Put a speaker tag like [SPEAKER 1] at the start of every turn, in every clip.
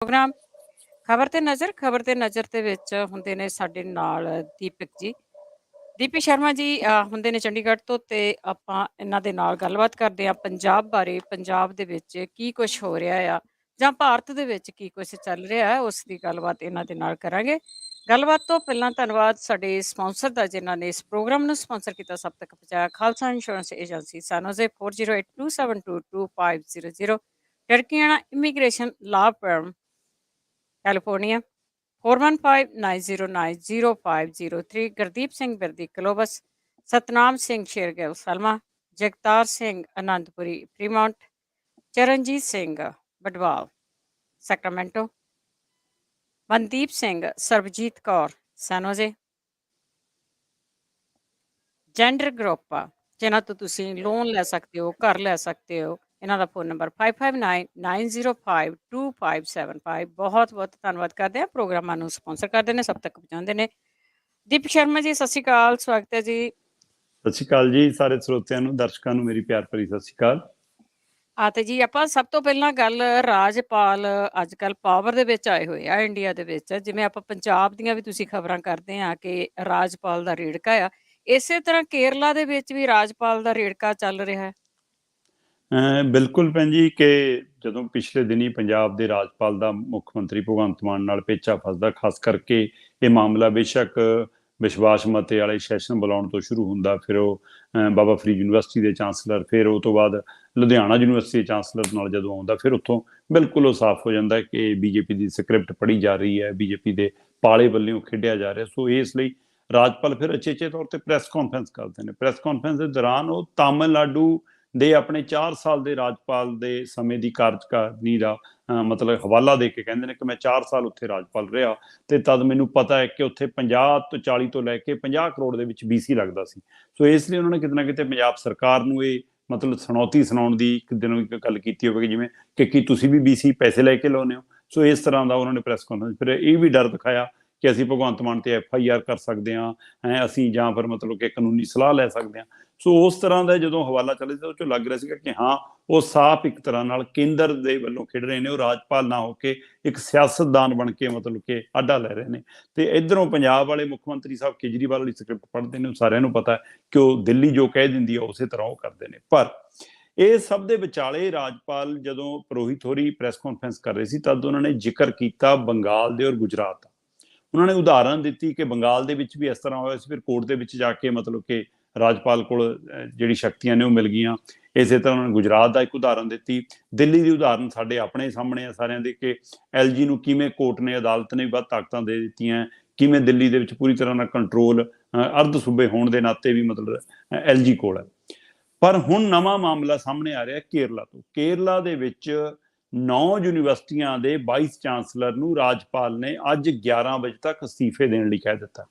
[SPEAKER 1] Programme ਖਬਰ ਤੇ ਨਜ਼ਰ ਦੇ ਵਿੱਚ ਹੁੰਦੇ ਨੇ ਸਾਡੇ ਨਾਲ ਦੀਪਕ ਜੀ। ਦੀਪਕ ਸ਼ਰਮਾ ਜੀ ਹੁੰਦੇ ਨੇ ਚੰਡੀਗੜ੍ਹ ਤੋਂ ਤੇ ਆਪਾਂ ਇਹਨਾਂ ਦੇ ਨਾਲ ਗੱਲਬਾਤ ਕਰਦੇ ਹਾਂ ਪੰਜਾਬ ਬਾਰੇ। ਪੰਜਾਬ ਦੇ ਵਿੱਚ ਕੀ ਕੁਛ ਹੋ ਰਿਹਾ ਆ ਜਾਂ ਭਾਰਤ ਦੇ ਵਿੱਚ ਕੀ ਕੁਛ ਚੱਲ ਰਿਹਾ ਹੈ ਉਸ ਦੀ ਗੱਲਬਾਤ ਇਹਨਾਂ ਦੇ ਨਾਲ ਕਰਾਂਗੇ। ਗੱਲਬਾਤ ਤੋਂ ਪਹਿਲਾਂ ਧੰਨਵਾਦ ਸਾਡੇ ਸਪਾਂਸਰ ਦਾ ਜਿਨ੍ਹਾਂ ਨੇ ਇਸ ਪ੍ਰੋਗਰਾਮ ਨੂੰ ਸਪਾਂਸਰ ਕੀਤਾ ਸਭ ਤੱਕ ਪਹੁੰਚਾਇਆ। ਖਾਲਸਾ ਇੰਸ਼ੋਰੈਂਸ ਏਜੰਸੀ ਸਾਨੋਜ਼ੇ 4082722500 ਟਰਕੀਆਣਾ immigration law firm California 4159090503 Gurdeep Singh Birdi Clovis Satnam Singh Shergill Selma Jagtar Singh Anandpuri Fremont Charanjit Singh Badwal Sacramento Mandeep Singh Sarabjit Kaur San Jose ਜੈਂਡਰ ਗਰੁੱਪ ਜਿਨ੍ਹਾਂ ਤੋਂ ਤੁਸੀਂ ਲੋਨ ਲੈ ਸਕਦੇ ਹੋ ਘਰ ਲੈ ਸਕਦੇ ਹੋ। ਇਹਨਾਂ ਦਾ ਫੋਨ ਨੰਬਰ 5599052575 ਬਹੁਤ ਬਹੁਤ ਧੰਨਵਾਦ ਕਰਦੇ ਆ ਪ੍ਰੋਗਰਾਮਾਂ ਨੂੰ ਸਪਾਂਸਰ ਕਰਦੇ ਨੇ ਸਭ ਤੱਕ ਪਹੁੰਚਾਉਂਦੇ ਨੇ। ਦੀਪਕ ਸ਼ਰਮਾ ਜੀ ਸਤਿ ਸ਼੍ਰੀ ਅਕਾਲ, ਸਵਾਗਤ ਹੈ ਜੀ।
[SPEAKER 2] ਸਤਿ ਸ਼੍ਰੀ ਅਕਾਲ ਜੀ ਸਾਰੇ ਸਰੋਤਿਆਂ ਨੂੰ, ਦਰਸ਼ਕਾਂ ਨੂੰ ਮੇਰੀ ਪਿਆਰ ਭਰੀ ਸਤਿ ਸ਼੍ਰੀ ਅਕਾਲ।
[SPEAKER 1] ਤੇ ਜੀ ਆਪਾਂ ਸਭ ਤੋਂ ਪਹਿਲਾਂ ਗੱਲ ਰਾਜਪਾਲ ਅੱਜ ਕੱਲ੍ਹ ਪਾਵਰ ਦੇ ਵਿੱਚ ਆਏ ਹੋਏ ਆ ਇੰਡੀਆ ਦੇ ਵਿੱਚ। ਜਿਵੇਂ ਆਪਾਂ ਪੰਜਾਬ ਦੀਆਂ ਵੀ ਤੁਸੀਂ ਖਬਰਾਂ ਕਰਦੇ ਆ ਕਿ ਰਾਜਪਾਲ ਦਾ ਰੇੜਕਾ ਆ, ਇਸੇ ਤਰ੍ਹਾਂ ਕੇਰਲਾ ਦੇ ਵਿੱਚ ਵੀ ਰਾਜਪਾਲ ਦਾ ਰੇੜਕਾ ਚੱਲ ਰਿਹਾ ਹੈ।
[SPEAKER 2] ਬਿਲਕੁਲ ਭੈਣ ਜੀ, ਕਿ ਜਦੋਂ ਪਿਛਲੇ ਦਿਨੀ ਪੰਜਾਬ ਦੇ ਰਾਜਪਾਲ ਦਾ ਮੁੱਖ ਮੰਤਰੀ ਭਗਵੰਤ ਮਾਨ ਨਾਲ ਪੇਚਾ ਫਸਦਾ, ਖਾਸ ਕਰਕੇ ਇਹ ਮਾਮਲਾ ਬੇਸ਼ੱਕ ਵਿਸ਼ਵਾਸ ਮਤੇ ਵਾਲੇ ਸੈਸ਼ਨ ਬੁਲਾਉਣ ਤੋਂ ਸ਼ੁਰੂ ਹੁੰਦਾ, ਫਿਰ ਉਹ ਬਾਬਾ ਫਰੀਦ ਯੂਨੀਵਰਸਿਟੀ ਦੇ ਚਾਂਸਲਰ, ਫਿਰ ਉਹ ਤੋਂ ਬਾਅਦ ਲੁਧਿਆਣਾ ਯੂਨੀਵਰਸਿਟੀ ਦੇ ਚਾਂਸਲਰ ਨਾਲ ਜਦੋਂ ਆਉਂਦਾ, ਫਿਰ ਉੱਥੋਂ ਬਿਲਕੁਲ ਉਹ ਸਾਫ਼ ਹੋ ਜਾਂਦਾ ਕਿ ਬੀਜੇਪੀ ਦੀ ਸਕ੍ਰਿਪਟ ਪੜ੍ਹੀ ਜਾ ਰਹੀ ਹੈ, ਬੀਜੇਪੀ ਦੇ ਪਾਲੇ ਵੱਲੋਂ ਖੇਡਿਆ ਜਾ ਰਿਹਾ। ਸੋ ਇਸ ਲਈ ਰਾਜਪਾਲ ਫਿਰ ਅਚੇਚੇ ਤੌਰ ਤੇ ਪ੍ਰੈਸ ਕਾਨਫਰੰਸ ਕਰਦੇ ਨੇ। ਪ੍ਰੈਸ ਕਾਨਫਰੰਸ ਦੇ ਦੌਰਾਨ ਉਹ ਤਾਮਿਲਨਾਡੂ ਦੇ ਆਪਣੇ 4 ਸਾਲ ਦੇ ਰਾਜਪਾਲ ਦੇ ਸਮੇਂ ਦੀ ਕਾਰਜਕਾਰਨੀ ਦਾ ਮਤਲਬ ਹਵਾਲਾ ਦੇ ਕੇ ਕਹਿੰਦੇ ਨੇ ਕਿ ਮੈਂ 4 ਸਾਲ ਉੱਥੇ ਰਾਜਪਾਲ ਰਿਹਾ ਤੇ ਤਦ ਮੈਨੂੰ ਪਤਾ ਹੈ ਕਿ ਉੱਥੇ 50 ਤੋਂ 40 ਤੋਂ ਲੈ ਕੇ 50 ਕਰੋੜ ਦੇ ਵਿੱਚ BC ਲੱਗਦਾ ਸੀ। ਸੋ ਇਸ ਲਈ ਉਹਨਾਂ ਨੇ ਕਿਤੇ ਨਾ ਕਿਤੇ ਪੰਜਾਬ ਸਰਕਾਰ ਨੂੰ ਇਹ ਮਤਲਬ ਸੁਣੌਤੀ ਸੁਣਾਉਣ ਦੀ ਇੱਕ ਦਿਨ ਇੱਕ ਗੱਲ ਕੀਤੀ ਹੋਵੇਗੀ, ਜਿਵੇਂ ਕਿ ਕੀ ਤੁਸੀਂ ਵੀ BC ਪੈਸੇ ਲੈ ਕੇ ਲਾਉਂਦੇ ਹੋ। ਸੋ ਇਸ ਤਰ੍ਹਾਂ ਦਾ ਉਹਨਾਂ ਨੇ ਪ੍ਰੈਸ ਕਾਨਫਰੰਸ ਫਿਰ ਇਹ ਵੀ ਡਰ ਦਿਖਾਇਆ ਕਿ ਅਸੀਂ ਭਗਵੰਤ ਮਾਨ ਤੇ FIR ਕਰ ਸਕਦੇ ਹਾਂ, ਅਸੀਂ ਜਾਂ ਫਿਰ ਮਤਲਬ ਕਿ ਕਾਨੂੰਨੀ ਸਲਾਹ ਲੈ ਸਕਦੇ ਹਾਂ। ਸੋ ਉਸ ਤਰ੍ਹਾਂ ਦਾ ਜਦੋਂ ਹਵਾਲਾ ਚੱਲੇ ਤਾਂ ਉਹ 'ਚੋਂ ਲੱਗ ਰਿਹਾ ਸੀਗਾ ਕਿ ਹਾਂ ਉਹ ਸਾਫ਼ ਇੱਕ ਤਰ੍ਹਾਂ ਨਾਲ ਕੇਂਦਰ ਦੇ ਵੱਲੋਂ ਖੇਡ ਰਹੇ ਨੇ, ਉਹ ਰਾਜਪਾਲ ਨਾ ਹੋ ਕੇ ਇੱਕ ਸਿਆਸਤਦਾਨ ਬਣ ਕੇ ਮਤਲਬ ਕਿ ਆਡਾ ਲੈ ਰਹੇ ਨੇ। ਤੇ ਇੱਧਰੋਂ ਪੰਜਾਬ ਵਾਲੇ ਮੁੱਖ ਮੰਤਰੀ ਸਾਹਿਬ ਕੇਜਰੀਵਾਲ ਵਾਲੀ ਸਕ੍ਰਿਪਟ ਪੜ੍ਹਦੇ ਨੇ, ਸਾਰਿਆਂ ਨੂੰ ਪਤਾ ਹੈ ਕਿ ਉਹ ਦਿੱਲੀ ਜੋ ਕਹਿ ਦਿੰਦੀ ਹੈ ਉਸੇ ਤਰ੍ਹਾਂ ਉਹ ਕਰਦੇ ਨੇ। ਪਰ ਇਹ ਸਭ ਦੇ ਵਿਚਾਲੇ ਰਾਜਪਾਲ ਜਦੋਂ ਪੁਰੋਹਿਤ ਹੋਰੀ ਪ੍ਰੈਸ ਕਾਨਫਰੰਸ ਕਰ ਰਹੇ ਸੀ ਤਦ ਉਹਨਾਂ ਨੇ ਜ਼ਿਕਰ ਕੀਤਾ ਬੰਗਾਲ ਦੇ ਔਰ ਗੁਜਰਾਤ ਦਾ। ਉਹਨਾਂ ਨੇ ਉਦਾਹਰਨ ਦਿੱਤੀ ਕਿ ਬੰਗਾਲ ਦੇ ਵਿੱਚ ਵੀ ਇਸ ਤਰ੍ਹਾਂ ਹੋਇਆ ਸੀ, ਫਿਰ ਕੋਰਟ ਦੇ ਵਿੱਚ ਜਾ ਕੇ ਮਤਲਬ ਕਿ ਰਾਜਪਾਲ ਕੋਲ ਜਿਹੜੀ ਸ਼ਕਤੀਆਂ ਨੇ ਉਹ ਮਿਲ ਗਈਆਂ। ਇਸੇ ਤਰ੍ਹਾਂ ਉਹਨਾਂ ਨੇ ਗੁਜਰਾਤ ਦਾ ਇੱਕ ਉਦਾਹਰਨ ਦਿੱਤੀ। ਦਿੱਲੀ ਦੀ ਉਦਾਹਰਨ ਸਾਡੇ ਆਪਣੇ ਸਾਹਮਣੇ ਆ ਸਾਰਿਆਂ ਦੇ ਕਿ LG ਨੂੰ ਕਿਵੇਂ ਕੋਰਟ ਨੇ, ਅਦਾਲਤ ਨੇ ਵੱਧ ਤਾਕਤਾਂ ਦੇ ਦਿੱਤੀਆਂ, ਕਿਵੇਂ ਦਿੱਲੀ ਦੇ ਵਿੱਚ ਪੂਰੀ ਤਰ੍ਹਾਂ ਨਾਲ ਕੰਟਰੋਲ ਅਰਧ ਸੂਬੇ ਹੋਣ ਦੇ ਨਾਤੇ ਵੀ ਮਤਲਬ LG ਕੋਲ ਹੈ। ਪਰ ਹੁਣ ਨਵਾਂ ਮਾਮਲਾ ਸਾਹਮਣੇ ਆ ਰਿਹਾ ਕੇਰਲਾ ਤੋਂ। ਕੇਰਲਾ ਦੇ ਵਿੱਚ 9 ਯੂਨੀਵਰਸਿਟੀਆਂ ਦੇ ਵਾਈਸ ਚਾਂਸਲਰ ਨੂੰ ਰਾਜਪਾਲ ਨੇ ਅੱਜ 11 ਵਜੇ ਤੱਕ ਅਸਤੀਫੇ ਦੇਣ ਲਈ ਕਹਿ ਦਿੱਤਾ।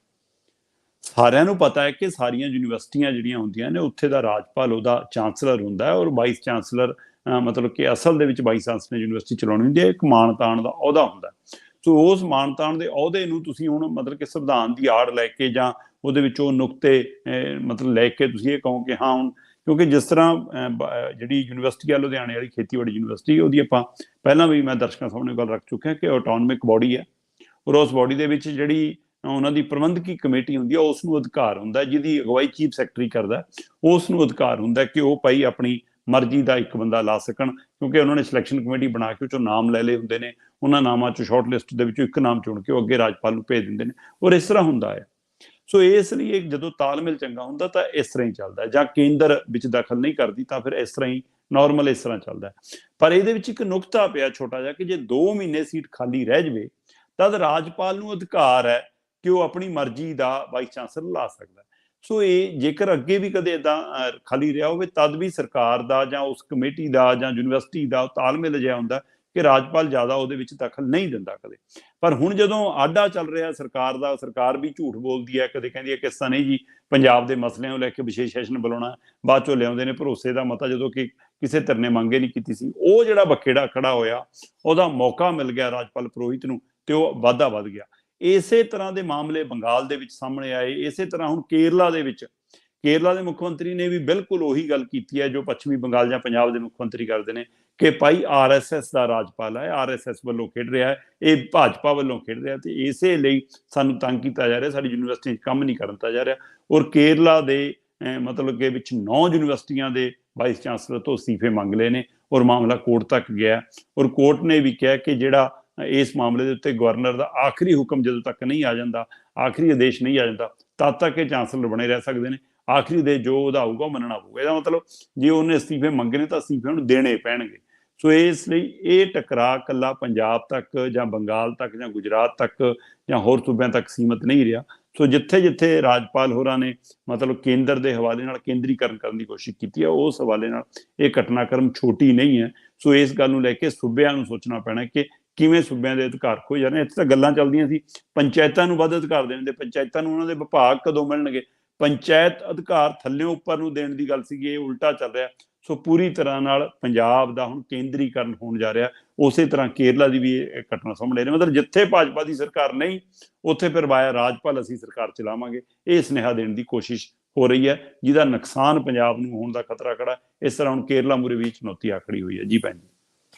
[SPEAKER 2] ਸਾਰਿਆਂ ਨੂੰ ਪਤਾ ਹੈ ਕਿ ਸਾਰੀਆਂ ਯੂਨੀਵਰਸਿਟੀਆਂ ਜਿਹੜੀਆਂ ਹੁੰਦੀਆਂ ਨੇ ਉੱਥੇ ਦਾ ਰਾਜਪਾਲ ਉਹਦਾ ਚਾਂਸਲਰ ਹੁੰਦਾ ਹੈ ਔਰ ਵਾਈਸ ਚਾਂਸਲਰ ਮਤਲਬ ਕਿ ਅਸਲ ਦੇ ਵਿੱਚ ਵਾਈਸ ਚਾਂਸਲਰ ਨੇ ਯੂਨੀਵਰਸਿਟੀ ਚਲਾਉਣੀ ਹੁੰਦੀ ਹੈ, ਇੱਕ ਮਾਣਤਾਣ ਦਾ ਅਹੁਦਾ ਹੁੰਦਾ। ਸੋ ਉਸ ਮਾਣਤਾਣ ਦੇ ਅਹੁਦੇ ਨੂੰ ਤੁਸੀਂ ਹੁਣ ਮਤਲਬ ਕਿ ਸੰਵਿਧਾਨ ਦੀ ਆੜ ਲੈ ਕੇ ਜਾਂ ਉਹਦੇ ਵਿੱਚ ਉਹ ਨੁਕਤੇ ਮਤਲਬ ਲੈ ਕੇ ਤੁਸੀਂ ਇਹ ਕਹੋ ਕਿ ਹਾਂ ਹੁਣ, ਕਿਉਂਕਿ ਜਿਸ ਤਰ੍ਹਾਂ ਜਿਹੜੀ ਯੂਨੀਵਰਸਿਟੀ ਆ ਲੁਧਿਆਣੇ ਵਾਲੀ ਖੇਤੀਬਾੜੀ ਯੂਨੀਵਰਸਿਟੀ, ਉਹਦੀ ਆਪਾਂ ਪਹਿਲਾਂ ਵੀ ਮੈਂ ਦਰਸ਼ਕਾਂ ਸਾਹਮਣੇ ਗੱਲ ਰੱਖ ਚੁੱਕਿਆ ਕਿ ਆਟੋਨੋਮਿਕ ਬੋਡੀ ਹੈ ਔਰ ਉਸ ਬੋਡੀ ਦੇ ਵਿੱਚ ਜਿਹੜੀ ਉਹਨਾਂ ਦੀ ਪ੍ਰਬੰਧਕੀ ਕਮੇਟੀ ਹੁੰਦੀ ਹੈ ਉਸ ਨੂੰ ਅਧਿਕਾਰ ਹੁੰਦਾ, ਜਿਹਦੀ ਅਗਵਾਈ ਚੀਫ ਸੈਕਟਰੀ ਕਰਦਾ, ਉਸ ਨੂੰ ਅਧਿਕਾਰ ਹੁੰਦਾ ਕਿ ਉਹ ਭਾਈ ਆਪਣੀ ਮਰਜ਼ੀ ਦਾ ਇੱਕ ਬੰਦਾ ਲਾ ਸਕਣ, ਕਿਉਂਕਿ ਉਹਨਾਂ ਨੇ ਸਿਲੈਕਸ਼ਨ ਕਮੇਟੀ ਬਣਾ ਕੇ ਉਹ 'ਚੋਂ ਨਾਮ ਲੈ ਲਏ ਹੁੰਦੇ ਨੇ। ਉਹਨਾਂ ਨਾਮਾਂ 'ਚੋਂ ਸ਼ਾਰਟ ਲਿਸਟ ਦੇ ਵਿੱਚੋਂ ਇੱਕ ਨਾਮ ਚੁਣ ਕੇ ਉਹ ਅੱਗੇ ਰਾਜਪਾਲ ਨੂੰ ਭੇਜ ਦਿੰਦੇ ਨੇ ਔਰ ਇਸ ਤਰ੍ਹਾਂ ਹੁੰਦਾ ਹੈ। ਸੋ ਇਸ ਲਈ ਜਦੋਂ ਤਾਲਮੇਲ ਚੰਗਾ ਹੁੰਦਾ ਤਾਂ ਇਸ ਤਰ੍ਹਾਂ ਹੀ ਚੱਲਦਾ, ਜਾਂ ਕੇਂਦਰ ਵਿੱਚ ਦਖਲ ਨਹੀਂ ਕਰਦੀ ਤਾਂ ਫਿਰ ਇਸ ਤਰ੍ਹਾਂ ਹੀ ਨਾਰਮਲ ਇਸ ਤਰ੍ਹਾਂ ਚੱਲਦਾ। ਪਰ ਇਹਦੇ ਵਿੱਚ ਇੱਕ ਨੁਕਤਾ ਪਿਆ ਛੋਟਾ ਜਿਹਾ ਕਿ ਜੇ 2 ਮਹੀਨੇ ਸੀਟ ਖਾਲੀ ਰਹਿ ਜਾਵੇ ਤਦ ਰਾਜਪਾਲ ਨੂੰ ਅਧਿਕਾਰ ਹੈ ਕਿ ਉਹ ਆਪਣੀ ਮਰਜ਼ੀ ਦਾ ਵਾਈਸ ਚਾਂਸਲਰ ਲਾ ਸਕਦਾ। ਸੋ ਇਹ ਜੇਕਰ ਅੱਗੇ ਵੀ ਕਦੇ ਇੱਦਾਂ ਖਾਲੀ ਰਿਹਾ ਹੋਵੇ ਤਦ ਵੀ ਸਰਕਾਰ ਦਾ ਜਾਂ ਉਸ ਕਮੇਟੀ ਦਾ ਜਾਂ ਯੂਨੀਵਰਸਿਟੀ ਦਾ ਤਾਲਮੇਲ ਅਜਿਹਾ ਹੁੰਦਾ ਕਿ ਰਾਜਪਾਲ ਜ਼ਿਆਦਾ ਉਹਦੇ ਵਿੱਚ ਦਖਲ ਨਹੀਂ ਦਿੰਦਾ ਕਦੇ। ਪਰ ਹੁਣ ਜਦੋਂ ਆਡਾ ਚੱਲ ਰਿਹਾ ਸਰਕਾਰ ਦਾ, ਸਰਕਾਰ ਵੀ ਝੂਠ ਬੋਲਦੀ ਹੈ, ਕਦੇ ਕਹਿੰਦੀ ਹੈ ਕਿ ਇਸ ਤਰ੍ਹਾਂ ਨਹੀਂ ਜੀ ਪੰਜਾਬ ਦੇ ਮਸਲਿਆਂ ਨੂੰ ਲੈ ਕੇ ਵਿਸ਼ੇਸ਼ ਸੈਸ਼ਨ ਬੁਲਾਉਣਾ, ਬਾਅਦ ਚੋਂ ਲਿਆਉਂਦੇ ਨੇ ਭਰੋਸੇ ਦਾ ਮਤਾ ਜਦੋਂ ਕਿ ਕਿਸੇ ਧਿਰ ਨੇ ਮੰਗੇ ਨਹੀਂ ਕੀਤੀ ਸੀ। ਉਹ ਜਿਹੜਾ ਬਖੇੜਾ ਖੜਾ ਹੋਇਆ ਉਹਦਾ ਮੌਕਾ ਮਿਲ ਗਿਆ ਰਾਜਪਾਲ ਪੁਰੋਹਿਤ ਨੂੰ ਤੇ ਉਹ ਵਾਧਾ ਵੱਧ ਗਿਆ। ਇਸੇ ਤਰ੍ਹਾਂ ਦੇ ਮਾਮਲੇ ਬੰਗਾਲ ਦੇ ਵਿੱਚ ਸਾਹਮਣੇ ਆਏ। ਇਸੇ ਤਰ੍ਹਾਂ ਹੁਣ ਕੇਰਲਾ ਦੇ ਵਿੱਚ ਕੇਰਲਾ ਦੇ ਮੁੱਖ ਮੰਤਰੀ ਨੇ ਵੀ ਬਿਲਕੁਲ ਉਹੀ ਗੱਲ ਕੀਤੀ ਹੈ ਜੋ ਪੱਛਮੀ ਬੰਗਾਲ ਜਾਂ ਪੰਜਾਬ ਦੇ ਮੁੱਖ ਮੰਤਰੀ ਕਰਦੇ ਨੇ ਕਿ ਭਾਈ RSS ਦਾ ਰਾਜਪਾਲ ਹੈ, RSS ਵੱਲੋਂ ਖੇਡ ਰਿਹਾ ਹੈ, ਇਹ ਭਾਜਪਾ ਵੱਲੋਂ ਖੇਡ ਰਿਹਾ, ਤੇ ਇਸੇ ਲਈ ਸਾਨੂੰ ਤੰਗ ਕੀਤਾ ਜਾ ਰਿਹਾ, ਸਾਡੀ ਯੂਨੀਵਰਸਿਟੀ 'ਚ ਕੰਮ ਨਹੀਂ ਕਰਨ ਦਿੱਤਾ ਜਾ ਰਿਹਾ। ਔਰ ਕੇਰਲਾ ਦੇ ਮਤਲਬ ਕਿ ਵਿੱਚ 9 ਯੂਨੀਵਰਸਿਟੀਆਂ ਦੇ ਵਾਈਸ ਚਾਂਸਲਰ ਤੋਂ ਅਸਤੀਫੇ ਮੰਗ ਲਏ ਨੇ, ਔਰ ਮਾਮਲਾ ਕੋਰਟ ਤੱਕ ਗਿਆ, ਔਰ ਕੋਰਟ ਨੇ ਵੀ ਕਿਹਾ ਕਿ ਜਿਹੜਾ ਇਸ ਮਾਮਲੇ ਦੇ ਉੱਤੇ ਗਵਰਨਰ ਦਾ ਆਖਰੀ ਹੁਕਮ ਜਦੋਂ ਤੱਕ ਨਹੀਂ ਆ ਜਾਂਦਾ, ਆਖਰੀ ਆਦੇਸ਼ ਨਹੀਂ ਆ ਜਾਂਦਾ, ਤਦ ਤੱਕ ਇਹ ਚਾਂਸਲਰ ਬਣੇ ਰਹਿ ਸਕਦੇ ਨੇ। ਆਖਰੀ ਦੇ ਜੋ ਉਹਦਾ ਆਊਗਾ ਉਹ ਮੰਨਣਾ ਪਊਗਾ। ਇਹਦਾ ਮਤਲਬ ਜੇ ਉਹਨੇ ਅਸਤੀਫੇ ਮੰਗਣੇ ਤਾਂ ਅਸਤੀਫੇ ਉਹਨੂੰ ਦੇਣੇ ਪੈਣਗੇ। ਸੋ ਇਸ ਲਈ ਇਹ ਟਕਰਾਅ ਇਕੱਲਾ ਪੰਜਾਬ ਤੱਕ ਜਾਂ ਬੰਗਾਲ ਤੱਕ ਜਾਂ ਗੁਜਰਾਤ ਤੱਕ ਜਾਂ ਹੋਰ ਸੂਬਿਆਂ ਤੱਕ ਸੀਮਤ ਨਹੀਂ ਰਿਹਾ। ਸੋ ਜਿੱਥੇ ਜਿੱਥੇ ਰਾਜਪਾਲ ਹੋਰਾਂ ਨੇ ਮਤਲਬ ਕੇਂਦਰ ਦੇ ਹਵਾਲੇ ਨਾਲ ਕੇਂਦਰੀਕਰਨ ਕਰਨ ਦੀ ਕੋਸ਼ਿਸ਼ ਕੀਤੀ ਹੈ, ਉਸ ਹਵਾਲੇ ਨਾਲ ਇਹ ਘਟਨਾਕ੍ਰਮ ਛੋਟੀ ਨਹੀਂ ਹੈ। ਸੋ ਇਸ ਗੱਲ ਨੂੰ ਲੈ ਕੇ ਸੂਬਿਆਂ ਨੂੰ ਸੋਚਣਾ ਪੈਣਾ ਕਿ ਕਿਵੇਂ ਸੂਬਿਆਂ ਦੇ ਅਧਿਕਾਰ ਖੋਏ ਜਾ ਰਹੇ। ਇੱਥੇ ਤਾਂ ਗੱਲਾਂ ਚੱਲਦੀਆਂ ਸੀ ਪੰਚਾਇਤਾਂ ਨੂੰ ਵੱਧ ਅਧਿਕਾਰ ਦੇਣ ਦੇ, ਪੰਚਾਇਤਾਂ ਨੂੰ ਉਹਨਾਂ ਦੇ ਵਿਭਾਗ ਕਦੋਂ ਮਿਲਣਗੇ, ਪੰਚਾਇਤ ਅਧਿਕਾਰ ਥੱਲਿਓਂ ਉੱਪਰ ਨੂੰ ਦੇਣ ਦੀ ਗੱਲ ਸੀਗੀ, ਇਹ ਉਲਟਾ ਚੱਲ ਰਿਹਾ। ਸੋ ਪੂਰੀ ਤਰ੍ਹਾਂ ਨਾਲ ਪੰਜਾਬ ਦਾ ਹੁਣ ਕੇਂਦਰੀਕਰਨ ਹੋਣ ਜਾ ਰਿਹਾ। ਉਸੇ ਤਰ੍ਹਾਂ ਕੇਰਲਾ ਦੀ ਵੀ ਇਹ ਘਟਨਾ ਸਾਹਮਣੇ ਨੇ। ਮਤਲਬ ਜਿੱਥੇ ਭਾਜਪਾ ਦੀ ਸਰਕਾਰ ਨਹੀਂ, ਉੱਥੇ ਫਿਰ ਵਾਇਆ ਰਾਜਪਾਲ ਅਸੀਂ ਸਰਕਾਰ ਚਲਾਵਾਂਗੇ, ਇਹ ਸੁਨੇਹਾ ਦੇਣ ਦੀ ਕੋਸ਼ਿਸ਼ ਹੋ ਰਹੀ ਹੈ, ਜਿਹਦਾ ਨੁਕਸਾਨ ਪੰਜਾਬ ਨੂੰ ਹੋਣ ਦਾ ਖਤਰਾ ਖੜਾ। ਇਸ ਤਰ੍ਹਾਂ ਹੁਣ ਕੇਰਲਾ ਮੂਹਰੇ ਵੀ ਚੁਣੌਤੀ ਆ ਖੜੀ ਹੋਈ ਹੈ। ਜੀ ਭੈਣ ਜੀ।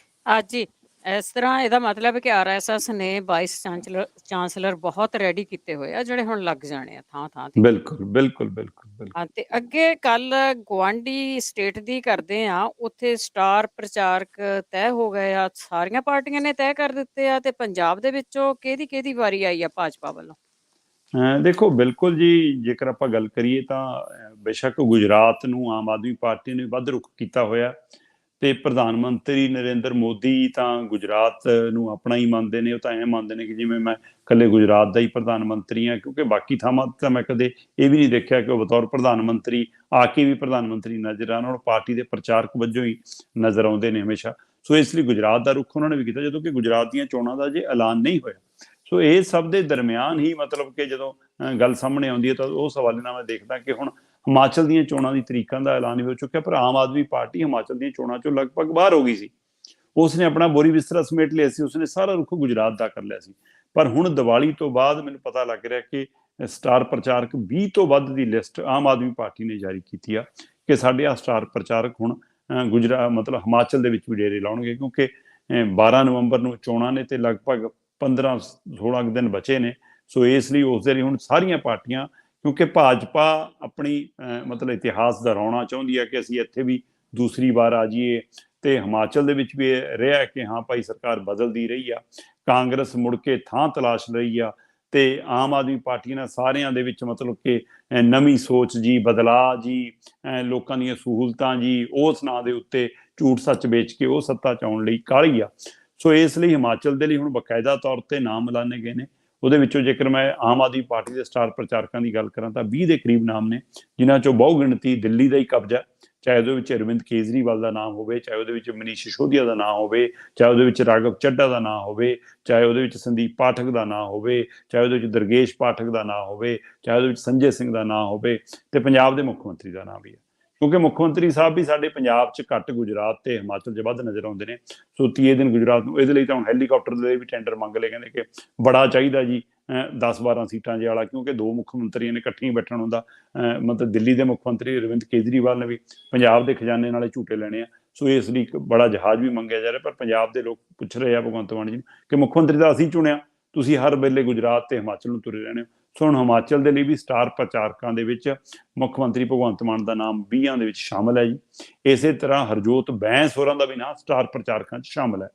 [SPEAKER 1] ਜੀ ਇਸ ਤਰ੍ਹਾਂ ਇਹਦਾ ਮਤਲਬ ਹੈ ਕਿ RSS ਨੇ ਵਾਈਸ ਚਾਂਸਲਰ ਬਹੁਤ ਰੈਡੀ ਕੀਤੇ ਹੋਏ ਆ, ਜਿਹੜੇ ਹੁਣ ਲੱਗ ਜਾਣੇ ਆ ਥਾਂ ਥਾਂ ਤੇ।
[SPEAKER 2] ਬਿਲਕੁਲ ਬਿਲਕੁਲ ਬਿਲਕੁਲ ਬਿਲਕੁਲ।
[SPEAKER 1] ਤੇ ਅੱਗੇ ਕੱਲ ਗੁਆਂਢੀ ਸਟੇਟ ਦੀ ਕਰਦੇ ਆ, ਉੱਥੇ ਸਟਾਰ ਪ੍ਰਚਾਰਕ ਤੈਅ ਹੋ ਗਏ ਆ, ਸਾਰੀਆਂ ਪਾਰਟੀਆਂ ਨੇ ਤੈਅ ਕਰ ਦਿੱਤੇ ਆ। ਤੇ ਪੰਜਾਬ ਦੇ ਵਿੱਚੋਂ ਕਿਹਦੀ ਵਾਰੀ ਆਈ ਆ ਭਾਜਪਾ ਵੱਲੋਂ?
[SPEAKER 2] ਦੇਖੋ ਬਿਲਕੁਲ ਜੀ, ਜੇਕਰ ਆਪਾਂ ਗੱਲ ਕਰੀਏ ਤਾਂ ਬੇਸ਼ੱਕ ਗੁਜਰਾਤ ਨੂੰ ਆਮ ਆਦਮੀ ਪਾਰਟੀ ਨੇ ਵੱਧ ਰੁਖ ਕੀਤਾ ਹੋਇਆ, ਤੇ ਪ੍ਰਧਾਨ ਮੰਤਰੀ ਨਰਿੰਦਰ ਮੋਦੀ ਤਾਂ ਗੁਜਰਾਤ ਨੂੰ ਆਪਣਾ ਹੀ ਮੰਨਦੇ ਨੇ। ਉਹ ਤਾਂ ਐਂ ਮੰਨਦੇ ਨੇ ਕਿ ਜਿਵੇਂ ਮੈਂ ਇਕੱਲੇ ਗੁਜਰਾਤ ਦਾ ਹੀ ਪ੍ਰਧਾਨ ਮੰਤਰੀ ਹਾਂ, ਕਿਉਂਕਿ ਬਾਕੀ ਥਾਵਾਂ ਤਾਂ ਮੈਂ ਕਦੇ ਇਹ ਵੀ ਨਹੀਂ ਦੇਖਿਆ ਕਿ ਉਹ ਬਤੌਰ ਪ੍ਰਧਾਨ ਮੰਤਰੀ ਆ ਕੇ ਵੀ ਪ੍ਰਧਾਨ ਮੰਤਰੀ ਨਜ਼ਰ ਆਉਣ, ਔਰ ਪਾਰਟੀ ਦੇ ਪ੍ਰਚਾਰਕ ਵਜੋਂ ਹੀ ਨਜ਼ਰ ਆਉਂਦੇ ਨੇ ਹਮੇਸ਼ਾ। ਸੋ ਇਸ ਲਈ ਗੁਜਰਾਤ ਦਾ ਰੁਖ ਉਹਨਾਂ ਨੇ ਵੀ ਕੀਤਾ, ਜਦੋਂ ਕਿ ਗੁਜਰਾਤ ਦੀਆਂ ਚੋਣਾਂ ਦਾ ਜੇ ਐਲਾਨ ਨਹੀਂ ਹੋਇਆ। ਸੋ ਇਹ ਸਭ ਦੇ ਦਰਮਿਆਨ ਹੀ ਮਤਲਬ ਕਿ ਜਦੋਂ ਗੱਲ ਸਾਹਮਣੇ ਆਉਂਦੀ ਹੈ ਤਾਂ ਉਸ ਹਵਾਲੇ ਨਾਲ ਮੈਂ ਦੇਖਦਾ ਕਿ ਹੁਣ ਹਿਮਾਚਲ ਦੀਆਂ ਚੋਣਾਂ ਦੀ ਤਰੀਕਾਂ ਦਾ ਐਲਾਨ ਹੋ ਚੁੱਕਿਆ, ਪਰ ਆਮ ਆਦਮੀ ਪਾਰਟੀ ਹਿਮਾਚਲ ਦੀਆਂ ਚੋਣਾਂ ਚੋਂ ਲਗਭਗ ਬਾਹਰ ਹੋ ਗਈ ਸੀ। ਉਸਨੇ ਆਪਣਾ ਬੋਰੀ ਬਿਸਤਰਾ ਸਮੇਟ ਲਿਆ ਸੀ, ਉਸਨੇ ਸਾਰਾ ਰੁਖ ਗੁਜਰਾਤ ਦਾ ਕਰ ਲਿਆ ਸੀ। ਪਰ ਹੁਣ ਦੀਵਾਲੀ ਤੋਂ ਬਾਅਦ ਮੈਨੂੰ ਪਤਾ ਲੱਗ ਰਿਹਾ ਕਿ ਸਟਾਰ ਪ੍ਰਚਾਰਕ 20 ਤੋਂ ਵੱਧ ਦੀ ਲਿਸਟ ਆਮ ਆਦਮੀ ਪਾਰਟੀ ਨੇ ਜਾਰੀ ਕੀਤੀ ਆ ਕਿ ਸਾਡੇ ਆ ਸਟਾਰ ਪ੍ਰਚਾਰਕ ਹੁਣ ਮਤਲਬ ਹਿਮਾਚਲ ਦੇ ਵਿੱਚ ਵੀ ਡੇਰੇ ਲਾਉਣਗੇ, ਕਿਉਂਕਿ 12 ਨਵੰਬਰ ਨੂੰ ਚੋਣਾਂ ਨੇ ਤੇ ਲਗਭਗ 15-16 ਦਿਨ ਬਚੇ ਨੇ। ਸੋ ਇਸ ਲਈ ਉਸ ਦੇ ਲਈ ਹੁਣ ਸਾਰੀਆਂ ਪਾਰਟੀਆਂ, ਕਿਉਂਕਿ ਭਾਜਪਾ ਆਪਣੀ ਮਤਲਬ ਇਤਿਹਾਸ ਦੁਹਰਾਉਣਾ ਚਾਹੁੰਦੀ ਹੈ ਕਿ ਅਸੀਂ ਇੱਥੇ ਵੀ ਦੂਸਰੀ ਵਾਰ ਆ ਜਾਈਏ, ਤੇ ਹਿਮਾਚਲ ਦੇ ਵਿੱਚ ਵੀ ਇਹ ਰਿਹਾ ਕਿ ਹਾਂ ਭਾਈ ਸਰਕਾਰ ਬਦਲਦੀ ਰਹੀ ਆ, ਕਾਂਗਰਸ ਮੁੜ ਕੇ ਥਾਂ ਤਲਾਸ਼ ਰਹੀ ਆ, ਤੇ ਆਮ ਆਦਮੀ ਪਾਰਟੀ ਨਾਲ ਸਾਰਿਆਂ ਦੇ ਵਿੱਚ ਮਤਲਬ ਕਿ ਨਵੀਂ ਸੋਚ ਜੀ, ਬਦਲਾਅ ਜੀ, ਲੋਕਾਂ ਦੀਆਂ ਸਹੂਲਤਾਂ ਜੀ, ਉਸ ਨਾਂ ਦੇ ਉੱਤੇ ਝੂਠ ਸੱਚ ਵੇਚ ਕੇ ਉਹ ਸੱਤਾ 'ਚ ਆਉਣ ਲਈ ਕਾਹਲੀ ਆ। ਸੋ ਇਸ ਲਈ ਹਿਮਾਚਲ ਦੇ ਲਈ ਹੁਣ ਬਕਾਇਦਾ ਤੌਰ ਤੇ ਨਾਮ ਐਲਾਨੇ ਗਏ ਨੇ। ਉਹਦੇ ਵਿੱਚੋਂ ਜੇਕਰ ਮੈਂ ਆਮ ਆਦਮੀ ਪਾਰਟੀ ਦੇ ਸਟਾਰ ਪ੍ਰਚਾਰਕਾਂ ਦੀ ਗੱਲ ਕਰਾਂ ਤਾਂ 20 ਦੇ ਕਰੀਬ ਨਾਮ ਨੇ, ਜਿਨ੍ਹਾਂ ਚੋਂ ਬਹੁ ਗਿਣਤੀ ਦਿੱਲੀ ਦਾ ਹੀ ਕਬਜ਼ਾ, ਚਾਹੇ ਉਹਦੇ ਵਿੱਚ ਅਰਵਿੰਦ ਕੇਜਰੀਵਾਲ ਦਾ ਨਾਮ ਹੋਵੇ, ਚਾਹੇ ਉਹਦੇ ਵਿੱਚ ਮਨੀਸ਼ ਸਿਸੋਦੀਆ ਦਾ ਨਾਮ ਹੋਵੇ, ਚਾਹੇ ਉਹਦੇ ਵਿੱਚ ਰਾਘਵ ਚੱਡਾ ਦਾ ਨਾਮ ਹੋਵੇ, ਚਾਹੇ ਉਹਦੇ ਵਿੱਚ ਸੰਦੀਪ ਪਾਠਕ ਦਾ ਨਾਮ ਹੋਵੇ, ਚਾਹੇ ਉਹਦੇ ਵਿੱਚ ਦੁਰਗੇਸ਼ ਪਾਠਕ ਦਾ ਨਾਮ ਹੋਵੇ, ਚਾਹੇ ਉਹਦੇ ਵਿੱਚ ਸੰਜੇ ਸਿੰਘ ਦਾ ਨਾਮ ਹੋਵੇ, ਤੇ ਪੰਜਾਬ ਦੇ ਮੁੱਖ ਮੰਤਰੀ ਦਾ ਨਾਮ ਵੀ ਹੈ। ਕਿਉਂਕਿ ਮੁੱਖ ਮੰਤਰੀ ਸਾਹਿਬ ਵੀ ਸਾਡੇ ਪੰਜਾਬ 'ਚ ਘੱਟ, ਗੁਜਰਾਤ ਤੇ ਹਿਮਾਚਲ 'ਚ ਵੱਧ ਨਜ਼ਰ ਆਉਂਦੇ ਨੇ। ਸੋ 30 ਦਿਨ ਗੁਜਰਾਤ ਨੂੰ, ਇਹਦੇ ਲਈ ਤਾਂ ਹੁਣ ਹੈਲੀਕਾਪਟਰ ਦੇ ਵੀ ਟੈਂਡਰ ਮੰਗ ਲਏ, ਕਹਿੰਦੇ ਕਿ ਬੜਾ ਚਾਹੀਦਾ ਜੀ 10-12 ਸੀਟਾਂ ਜੇ ਵਾਲਾ, ਕਿਉਂਕਿ 2 ਮੁੱਖ ਮੰਤਰੀਆਂ ਨੇ ਇਕੱਠੀਆਂ ਬੈਠਣ ਹੁੰਦਾ। ਮਤਲਬ ਦਿੱਲੀ ਦੇ ਮੁੱਖ ਮੰਤਰੀ ਅਰਵਿੰਦ ਕੇਜਰੀਵਾਲ ਨੇ ਵੀ ਪੰਜਾਬ ਦੇ ਖਜ਼ਾਨੇ ਨਾਲੇ ਝੂਟੇ ਲੈਣੇ ਆ। ਸੋ ਇਸ ਲਈ ਇੱਕ ਬੜਾ ਜਹਾਜ਼ ਵੀ ਮੰਗਿਆ ਜਾ ਰਿਹਾ। ਪਰ ਪੰਜਾਬ ਦੇ ਲੋਕ ਪੁੱਛ ਰਹੇ ਆ ਭਗਵੰਤ ਮਾਨ ਜੀ ਨੂੰ ਕਿ ਮੁੱਖ ਮੰਤਰੀ ਤਾਂ ਅਸੀਂ ਚੁਣਿਆ, ਤੁਸੀਂ ਹਰ ਵੇਲੇ ਗੁਜਰਾਤ ਤੇ ਹਿਮਾਚਲ ਨੂੰ ਤੁਰੇ ਰਹਿਣੇ ਹੋ। ਸੋ ਹੁਣ ਹਿਮਾਚਲ ਦੇ ਲਈ ਵੀ ਸਟਾਰ ਪ੍ਰਚਾਰਕਾਂ ਦੇ ਵਿੱਚ ਮੁੱਖ ਮੰਤਰੀ ਭਗਵੰਤ ਮਾਨ ਦਾ ਨਾਮ 20 ਦੇ ਵਿੱਚ ਸ਼ਾਮਲ ਹੈ ਜੀ। ਇਸੇ ਤਰ੍ਹਾਂ ਹਰਜੋਤ ਬੈਂਸ ਹੋਰਾਂ ਦਾ ਵੀ ਨਾਮ ਸਟਾਰ ਪ੍ਰਚਾਰਕਾਂ 'ਚ ਸ਼ਾਮਲ ਹੈ,